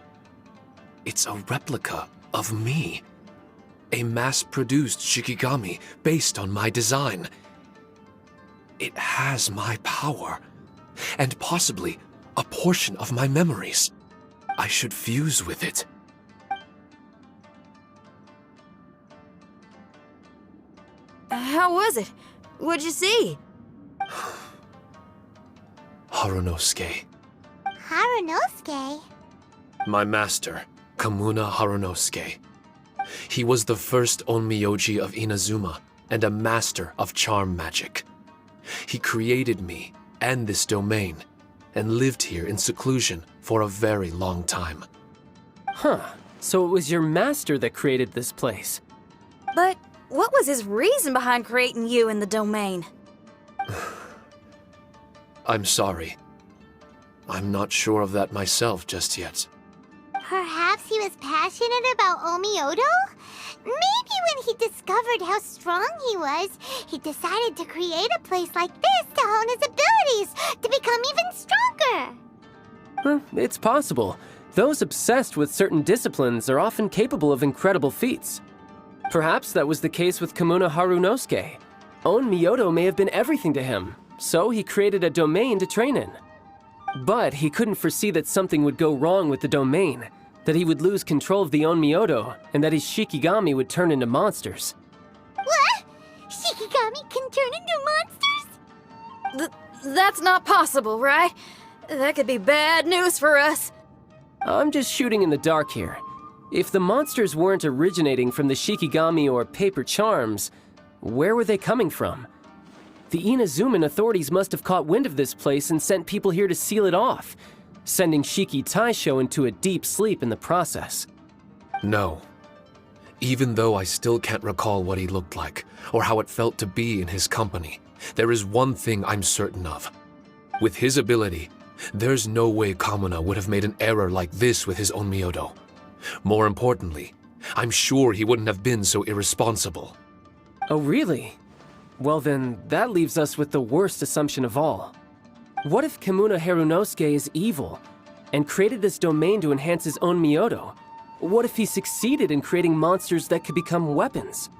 It's a replica of me. A mass-produced Shikigami based on my design. It has my power, and possibly a portion of my memories. I should fuse with it. How was it? What'd you see? Harunosuke. Harunosuke? My master, Kamuna Harunosuke. He was the first Onmyoji of Inazuma and a master of charm magic. He created me and this domain and lived here in seclusion for a very long time. Huh. So it was your master that created this place. But what was his reason behind creating you in the domain? I'm sorry. I'm not sure of that myself just yet. Perhaps he was passionate about Omiodo? Maybe when he discovered how strong he was, he decided to create a place like this to hone his abilities, to become even stronger. It's possible. Those obsessed with certain disciplines are often capable of incredible feats. Perhaps that was the case with Kamuna Harunosuke. Onmyodo may have been everything to him, so he created a domain to train in. But he couldn't foresee that something would go wrong with the domain, that he would lose control of the Onmyodo, and that his Shikigami would turn into monsters. What? Shikigami can turn into monsters? That's not possible, right? That could be bad news for us. I'm just shooting in the dark here. If the monsters weren't originating from the Shikigami or paper charms, where were they coming from? The Inazuman authorities must have caught wind of this place and sent people here to seal it off, sending Shiki Taisho into a deep sleep in the process. No. Even though I still can't recall what he looked like, or how it felt to be in his company, there is one thing I'm certain of. With his ability, there's no way Kamuna would have made an error like this with his Onmyodo. More importantly, I'm sure he wouldn't have been so irresponsible. Oh, really? Well then, that leaves us with the worst assumption of all. What if Kamuna Harunosuke is evil, and created this domain to enhance his own Myodo? What if he succeeded in creating monsters that could become weapons?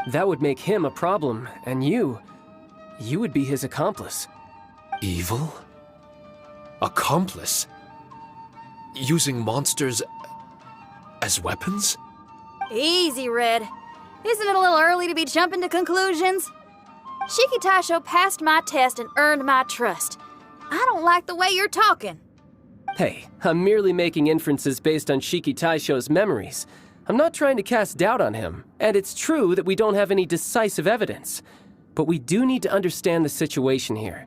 That would make him a problem, and you would be his accomplice. Evil? Accomplice? Using monsters as weapons? Easy, Red. Isn't it a little early to be jumping to conclusions? Shiki Taisho passed my test and earned my trust. I don't like the way you're talking. Hey, I'm merely making inferences based on Shiki Taisho's memories. I'm not trying to cast doubt on him, and it's true that we don't have any decisive evidence. But we do need to understand the situation here.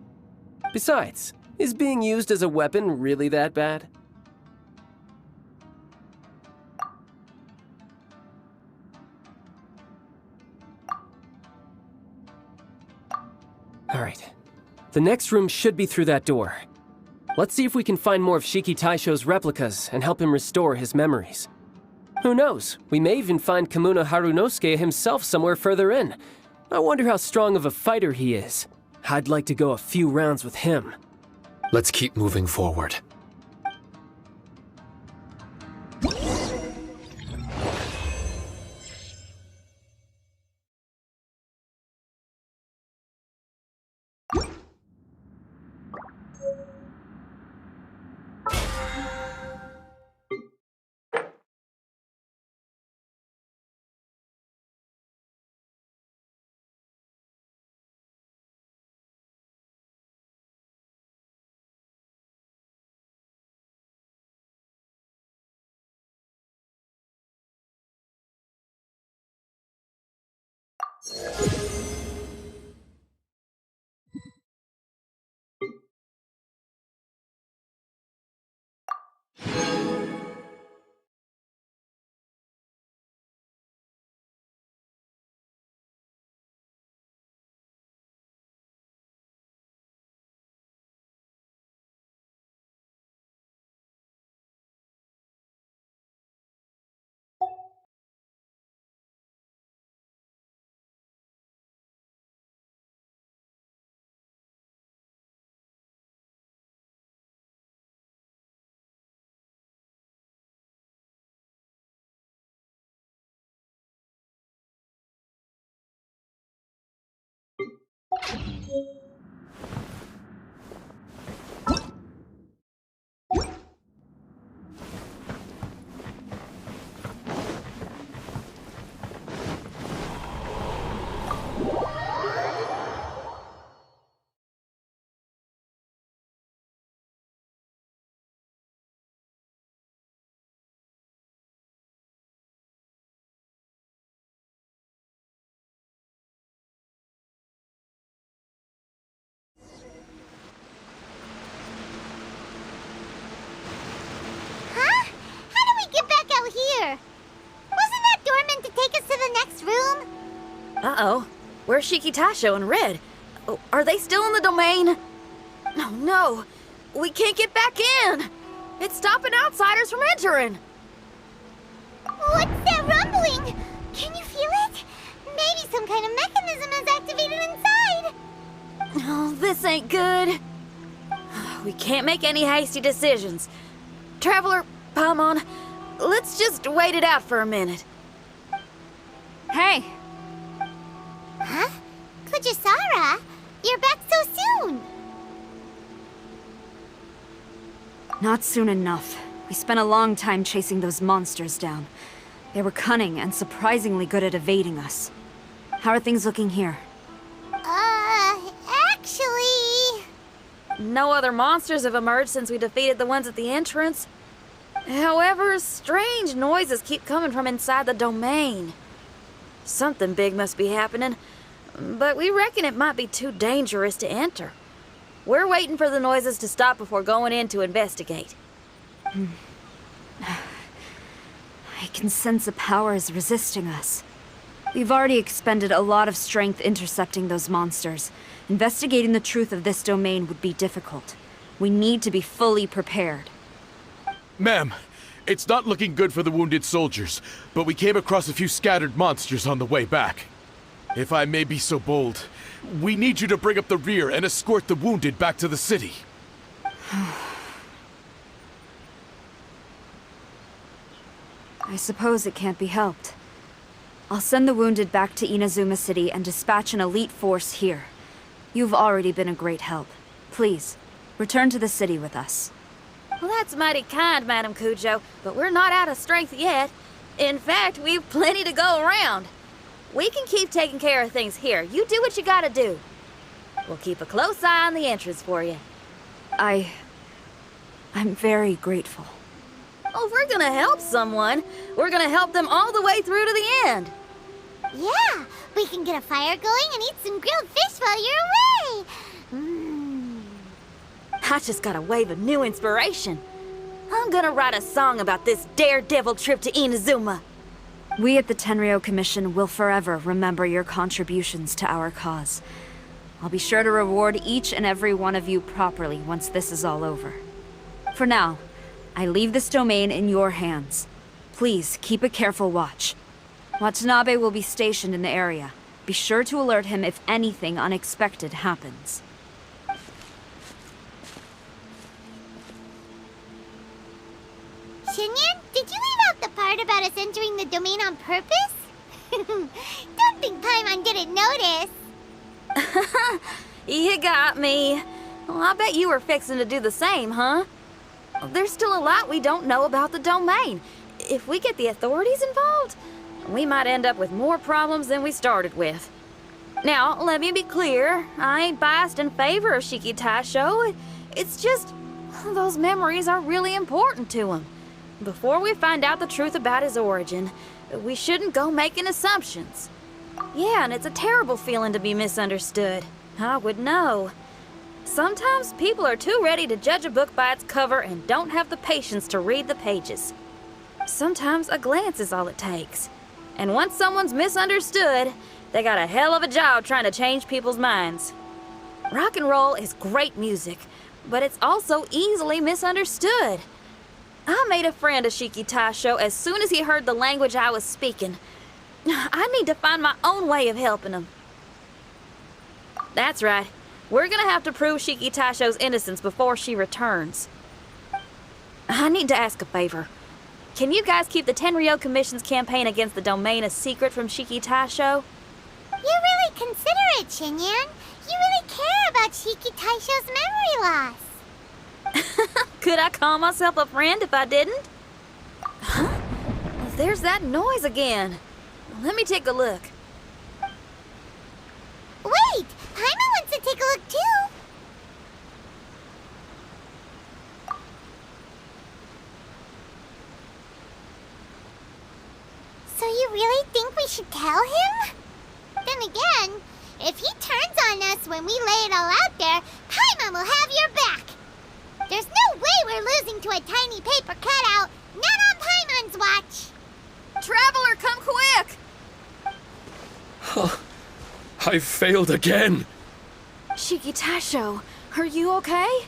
Besides, is being used as a weapon really that bad? Alright. The next room should be through that door. Let's see if we can find more of Shiki Taisho's replicas and help him restore his memories. Who knows? We may even find Kamuna Harunosuke himself somewhere further in. I wonder how strong of a fighter he is. I'd like to go a few rounds with him. Let's keep moving forward. Huh? How do we get back out here? Wasn't that door meant to take us to the next room? Uh-oh. Where's Tasho and Red? Oh, are they still in the domain? Oh, no. We can't get back in. It's stopping outsiders from entering. What's that rumbling? Can you feel it? Maybe some kind of mechanism is activated inside. Oh, this ain't good. We can't make any hasty decisions. Traveler, Paimon, let's just wait it out for a minute. Hey! Huh? Kujisara, you're back so soon. Not soon enough. We spent a long time chasing those monsters down. They were cunning and surprisingly good at evading us. How are things looking here? Actually... No other monsters have emerged since we defeated the ones at the entrance. However, strange noises keep coming from inside the domain. Something big must be happening, but we reckon it might be too dangerous to enter. We're waiting for the noises to stop before going in to investigate. I can sense a power is resisting us. We've already expended a lot of strength intercepting those monsters. Investigating the truth of this domain would be difficult. We need to be fully prepared. Ma'am, it's not looking good for the wounded soldiers, but we came across a few scattered monsters on the way back. If I may be so bold, we need you to bring up the rear and escort the wounded back to the city. I suppose it can't be helped. I'll send the wounded back to Inazuma City and dispatch an elite force here. You've already been a great help. Please, return to the city with us. Well, that's mighty kind, Madam Cujo, but we're not out of strength yet. In fact, we've plenty to go around. We can keep taking care of things here. You do what you gotta do. We'll keep a close eye on the entrance for you. I'm very grateful. Oh, if we're gonna help someone, we're gonna help them all the way through to the end. Yeah, we can get a fire going and eat some grilled fish while you're away. I just got a wave of new inspiration. I'm gonna write a song about this daredevil trip to Inazuma. We at the Tenryou Commission will forever remember your contributions to our cause. I'll be sure to reward each and every one of you properly once this is all over. For now, I leave this domain in your hands. Please keep a careful watch. Watanabe will be stationed in the area. Be sure to alert him if anything unexpected happens. Shinyan, did you leave out the part about us entering the domain on purpose? Don't think Paimon didn't notice. You got me. Well, I bet you were fixing to do the same, huh? There's still a lot we don't know about the domain. If we get the authorities involved, we might end up with more problems than we started with. Now, let me be clear. I ain't biased in favor of Tasho. It's just, those memories are really important to him. Before we find out the truth about his origin, we shouldn't go making assumptions. Yeah, and it's a terrible feeling to be misunderstood. I would know. Sometimes people are too ready to judge a book by its cover and don't have the patience to read the pages. Sometimes a glance is all it takes. And once someone's misunderstood, they got a hell of a job trying to change people's minds. Rock and roll is great music, but it's also easily misunderstood. I made a friend of Tasho as soon as he heard the language I was speaking. I need to find my own way of helping him. That's right. We're gonna have to prove Tasho's innocence before she returns. I need to ask a favor. Can you guys keep the Tenryou Commission's campaign against the domain a secret from Tasho? You're really considerate, Shinyan. You really care about Shiki Taisho's memory loss. Could I call myself a friend if I didn't? Huh? There's that noise again. Let me take a look. Wait! Paimon wants to take a look too! So you really think we should tell him? Then again, if he turns on us when we lay it all out there, Paimon will have your back! There's no way we're losing to a tiny paper cutout, not on Paimon's watch! Traveler, come quick! I failed again! Shiki Taisho, are you okay?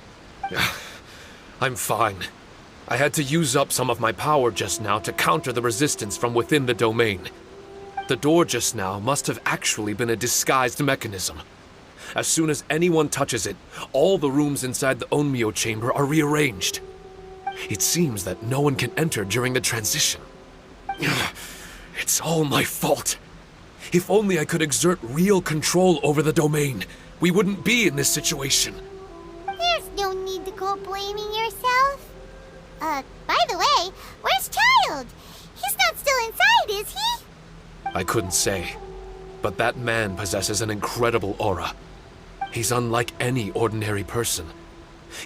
I'm fine. I had to use up some of my power just now to counter the resistance from within the domain. The door just now must have actually been a disguised mechanism. As soon as anyone touches it, all the rooms inside the Onmyo chamber are rearranged. It seems that no one can enter during the transition. It's all my fault. If only I could exert real control over the domain, we wouldn't be in this situation. There's no need to go blaming yourself. By the way, where's Child? He's not still inside, is he? I couldn't say, but that man possesses an incredible aura. He's unlike any ordinary person.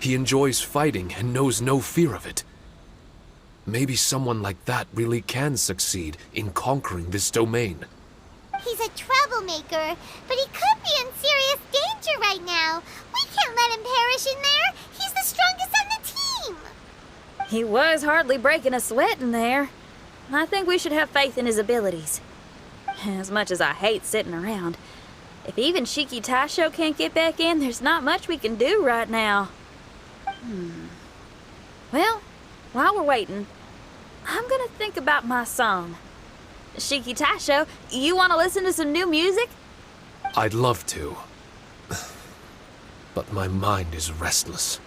He enjoys fighting and knows no fear of it. Maybe someone like that really can succeed in conquering this domain. He's a troublemaker, but he could be in serious danger right now. We can't let him perish in there. He's the strongest on the team. He was hardly breaking a sweat in there. I think we should have faith in his abilities. As much as I hate sitting around, if even Shiki Taisho can't get back in, there's not much we can do right now. Well, while we're waiting, I'm gonna think about my song. Shiki Taisho, you want to listen to some new music? I'd love to. But my mind is restless.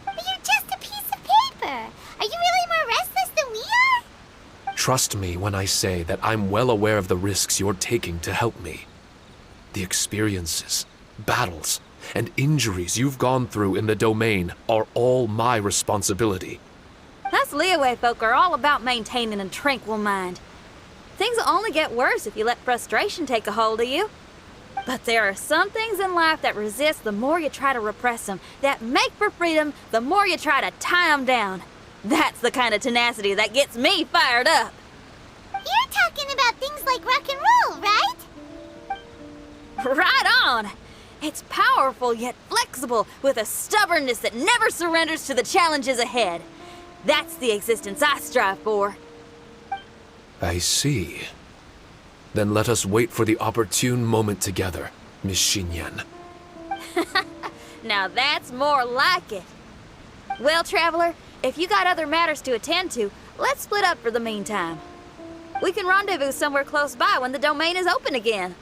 But you're just a piece of paper. Are you really more restless than we are? Trust me when I say that I'm well aware of the risks you're taking to help me. The experiences, battles, and injuries you've gone through in the domain are all my responsibility. Us Liyue folk are all about maintaining a tranquil mind. Things will only get worse if you let frustration take a hold of you. But there are some things in life that resist the more you try to repress them, that make for freedom the more you try to tie them down. That's the kind of tenacity that gets me fired up. You're talking about things like rock and roll, right? Right on! It's powerful yet flexible, with a stubbornness that never surrenders to the challenges ahead. That's the existence I strive for. I see. Then let us wait for the opportune moment together, Miss Xinyan. Now that's more like it. Well, Traveler, if you got other matters to attend to, let's split up for the meantime. We can rendezvous somewhere close by when the domain is open again.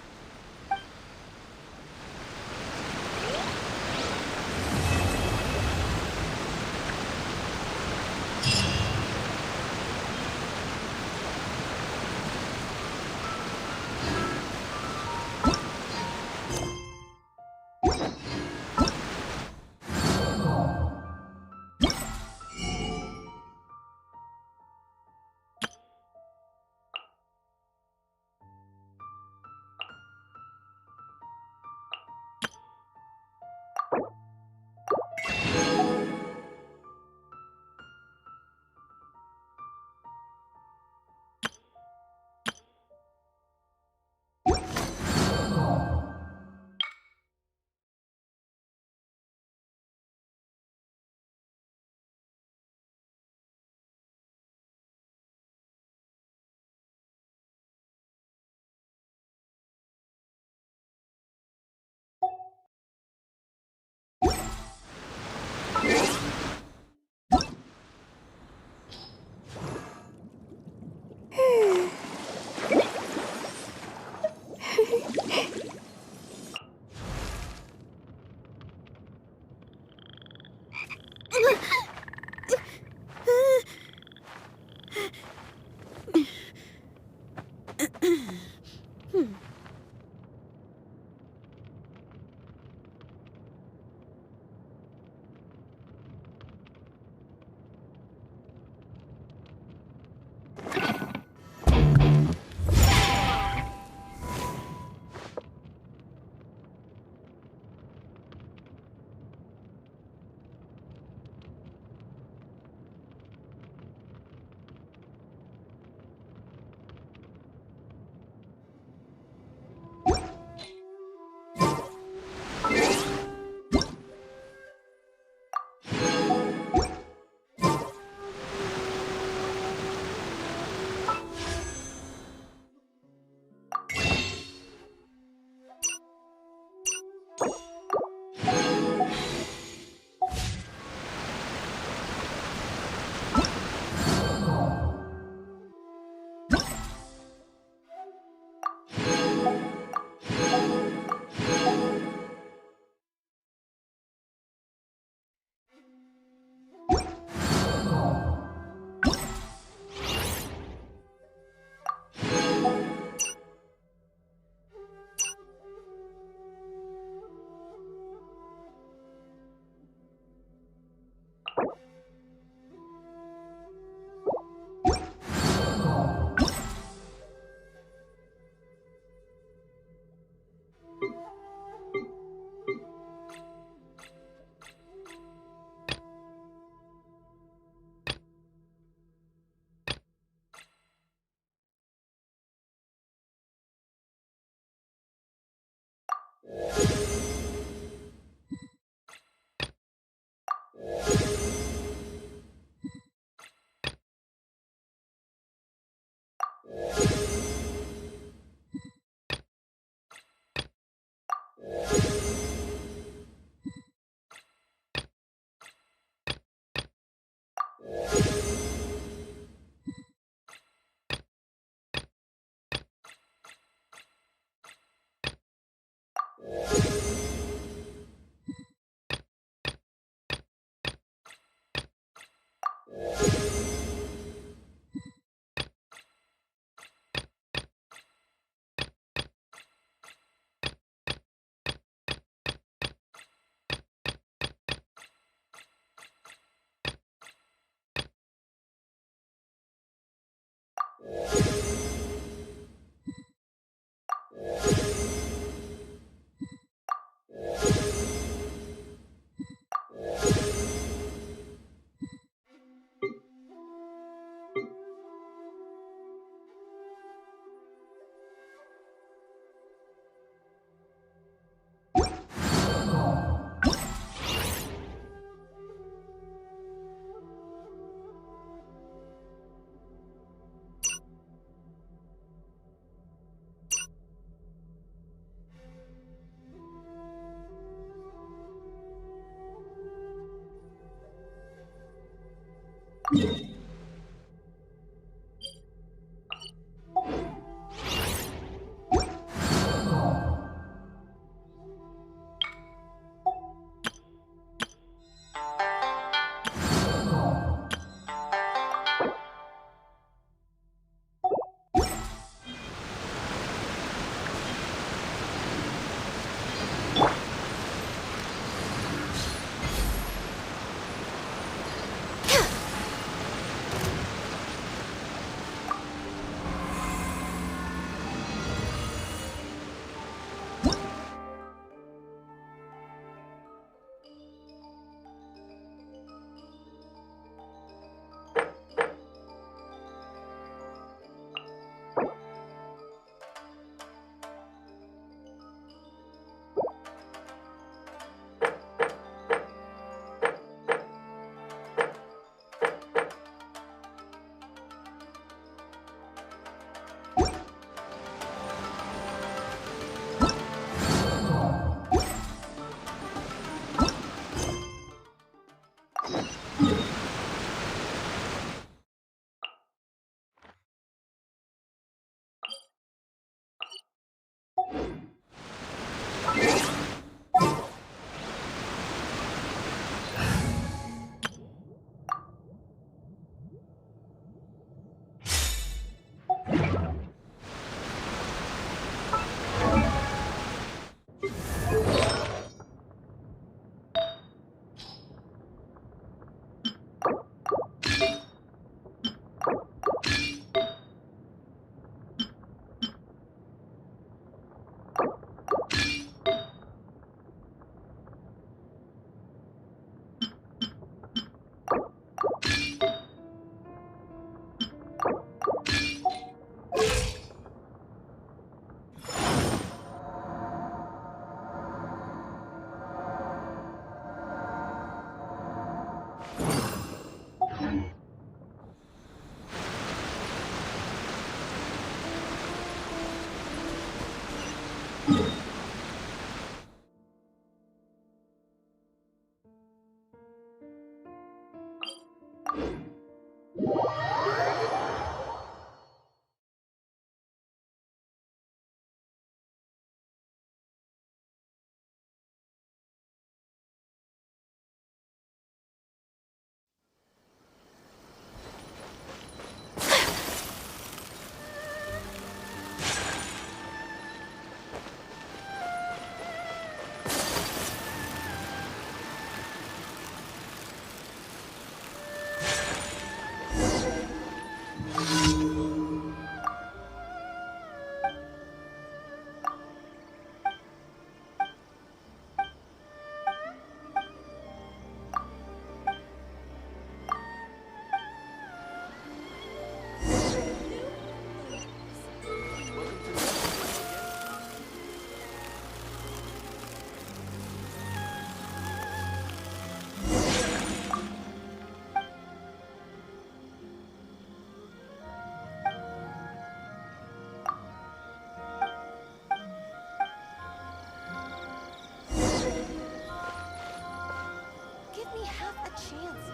chance,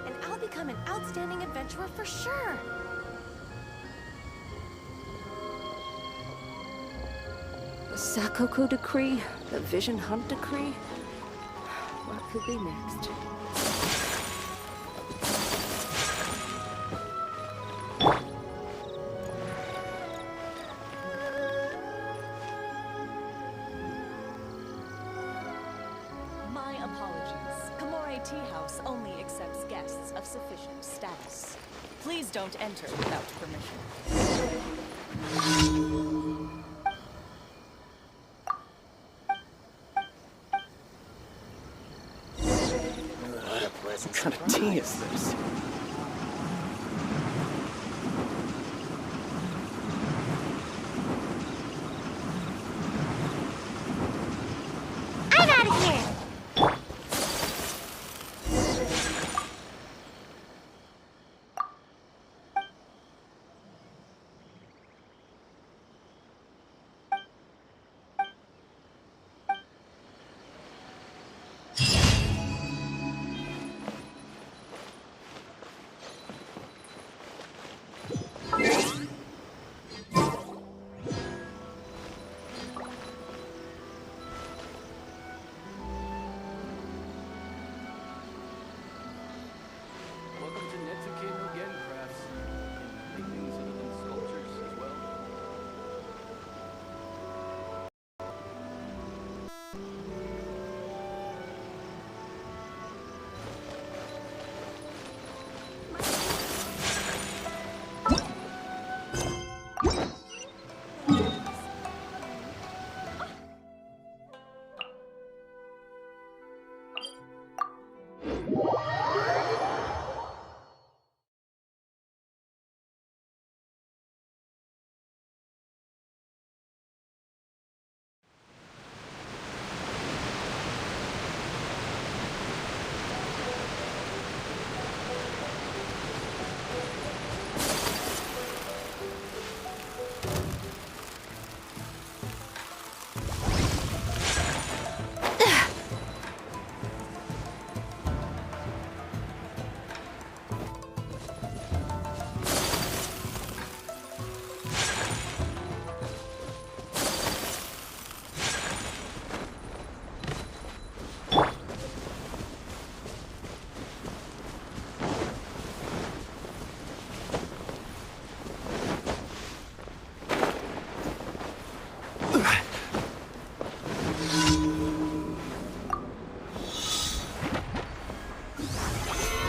and I'll become an outstanding adventurer for sure. The Sakoku Decree? The Vision Hunt Decree? What could be next? My apologies. Kamore Tea House only accepts guests of sufficient status. Please don't enter without permission. What kind of tea is this? I'm out of here! Welcome to Netsuke no Gen Crafts. Can you make things other than sculptures as well?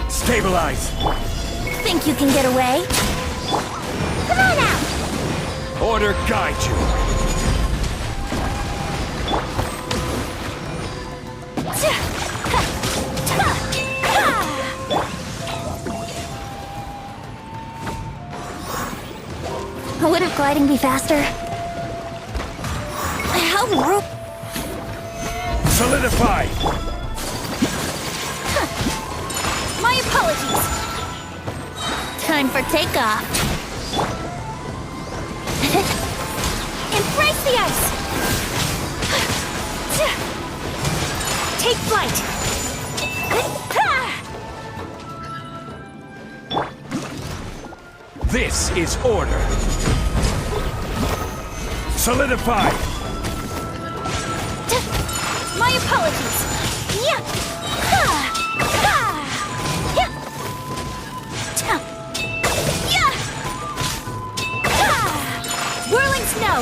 Stabilize! Think you can get away? Come on out! Order guide you! Wouldn't gliding be faster? How rude! Solidify! My apologies! Time for takeoff! Embrace the ice! Take flight! This is order! Solidify! My apologies! Yeah! Whirling snow!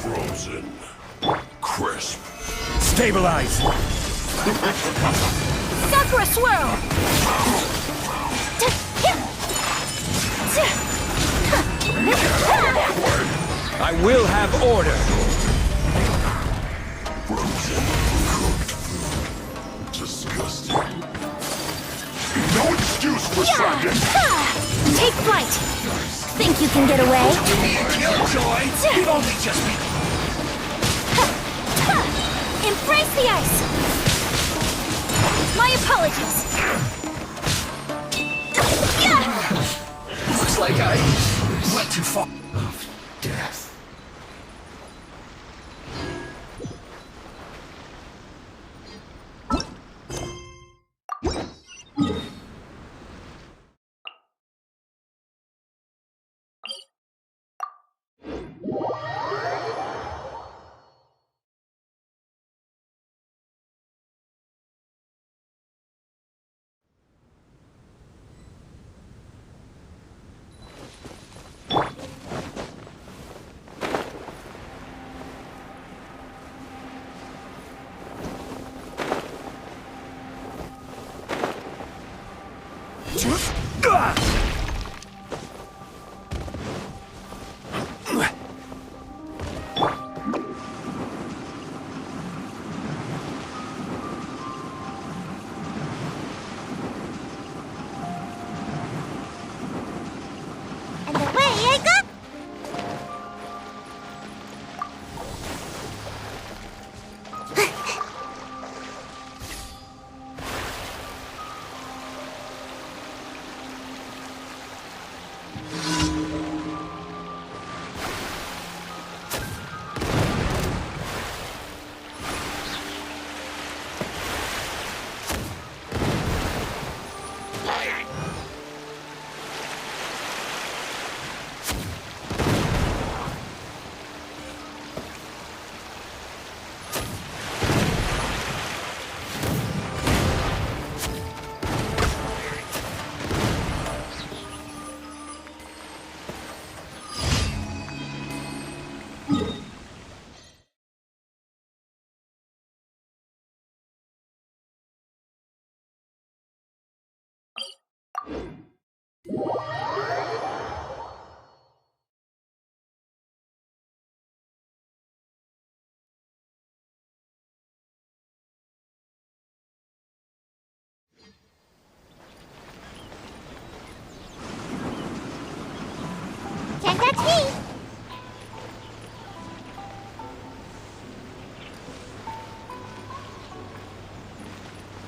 Frozen. Crisp. Stabilize! Sakura swirl! I will have order! Frozen. Cooked food. Disgusting. No excuse for slacking! Take flight! Think you can get away? Killjoy! You've only just been... Embrace the ice! My apologies! Looks like I went too far. Of death. And away I go! Can't touch me!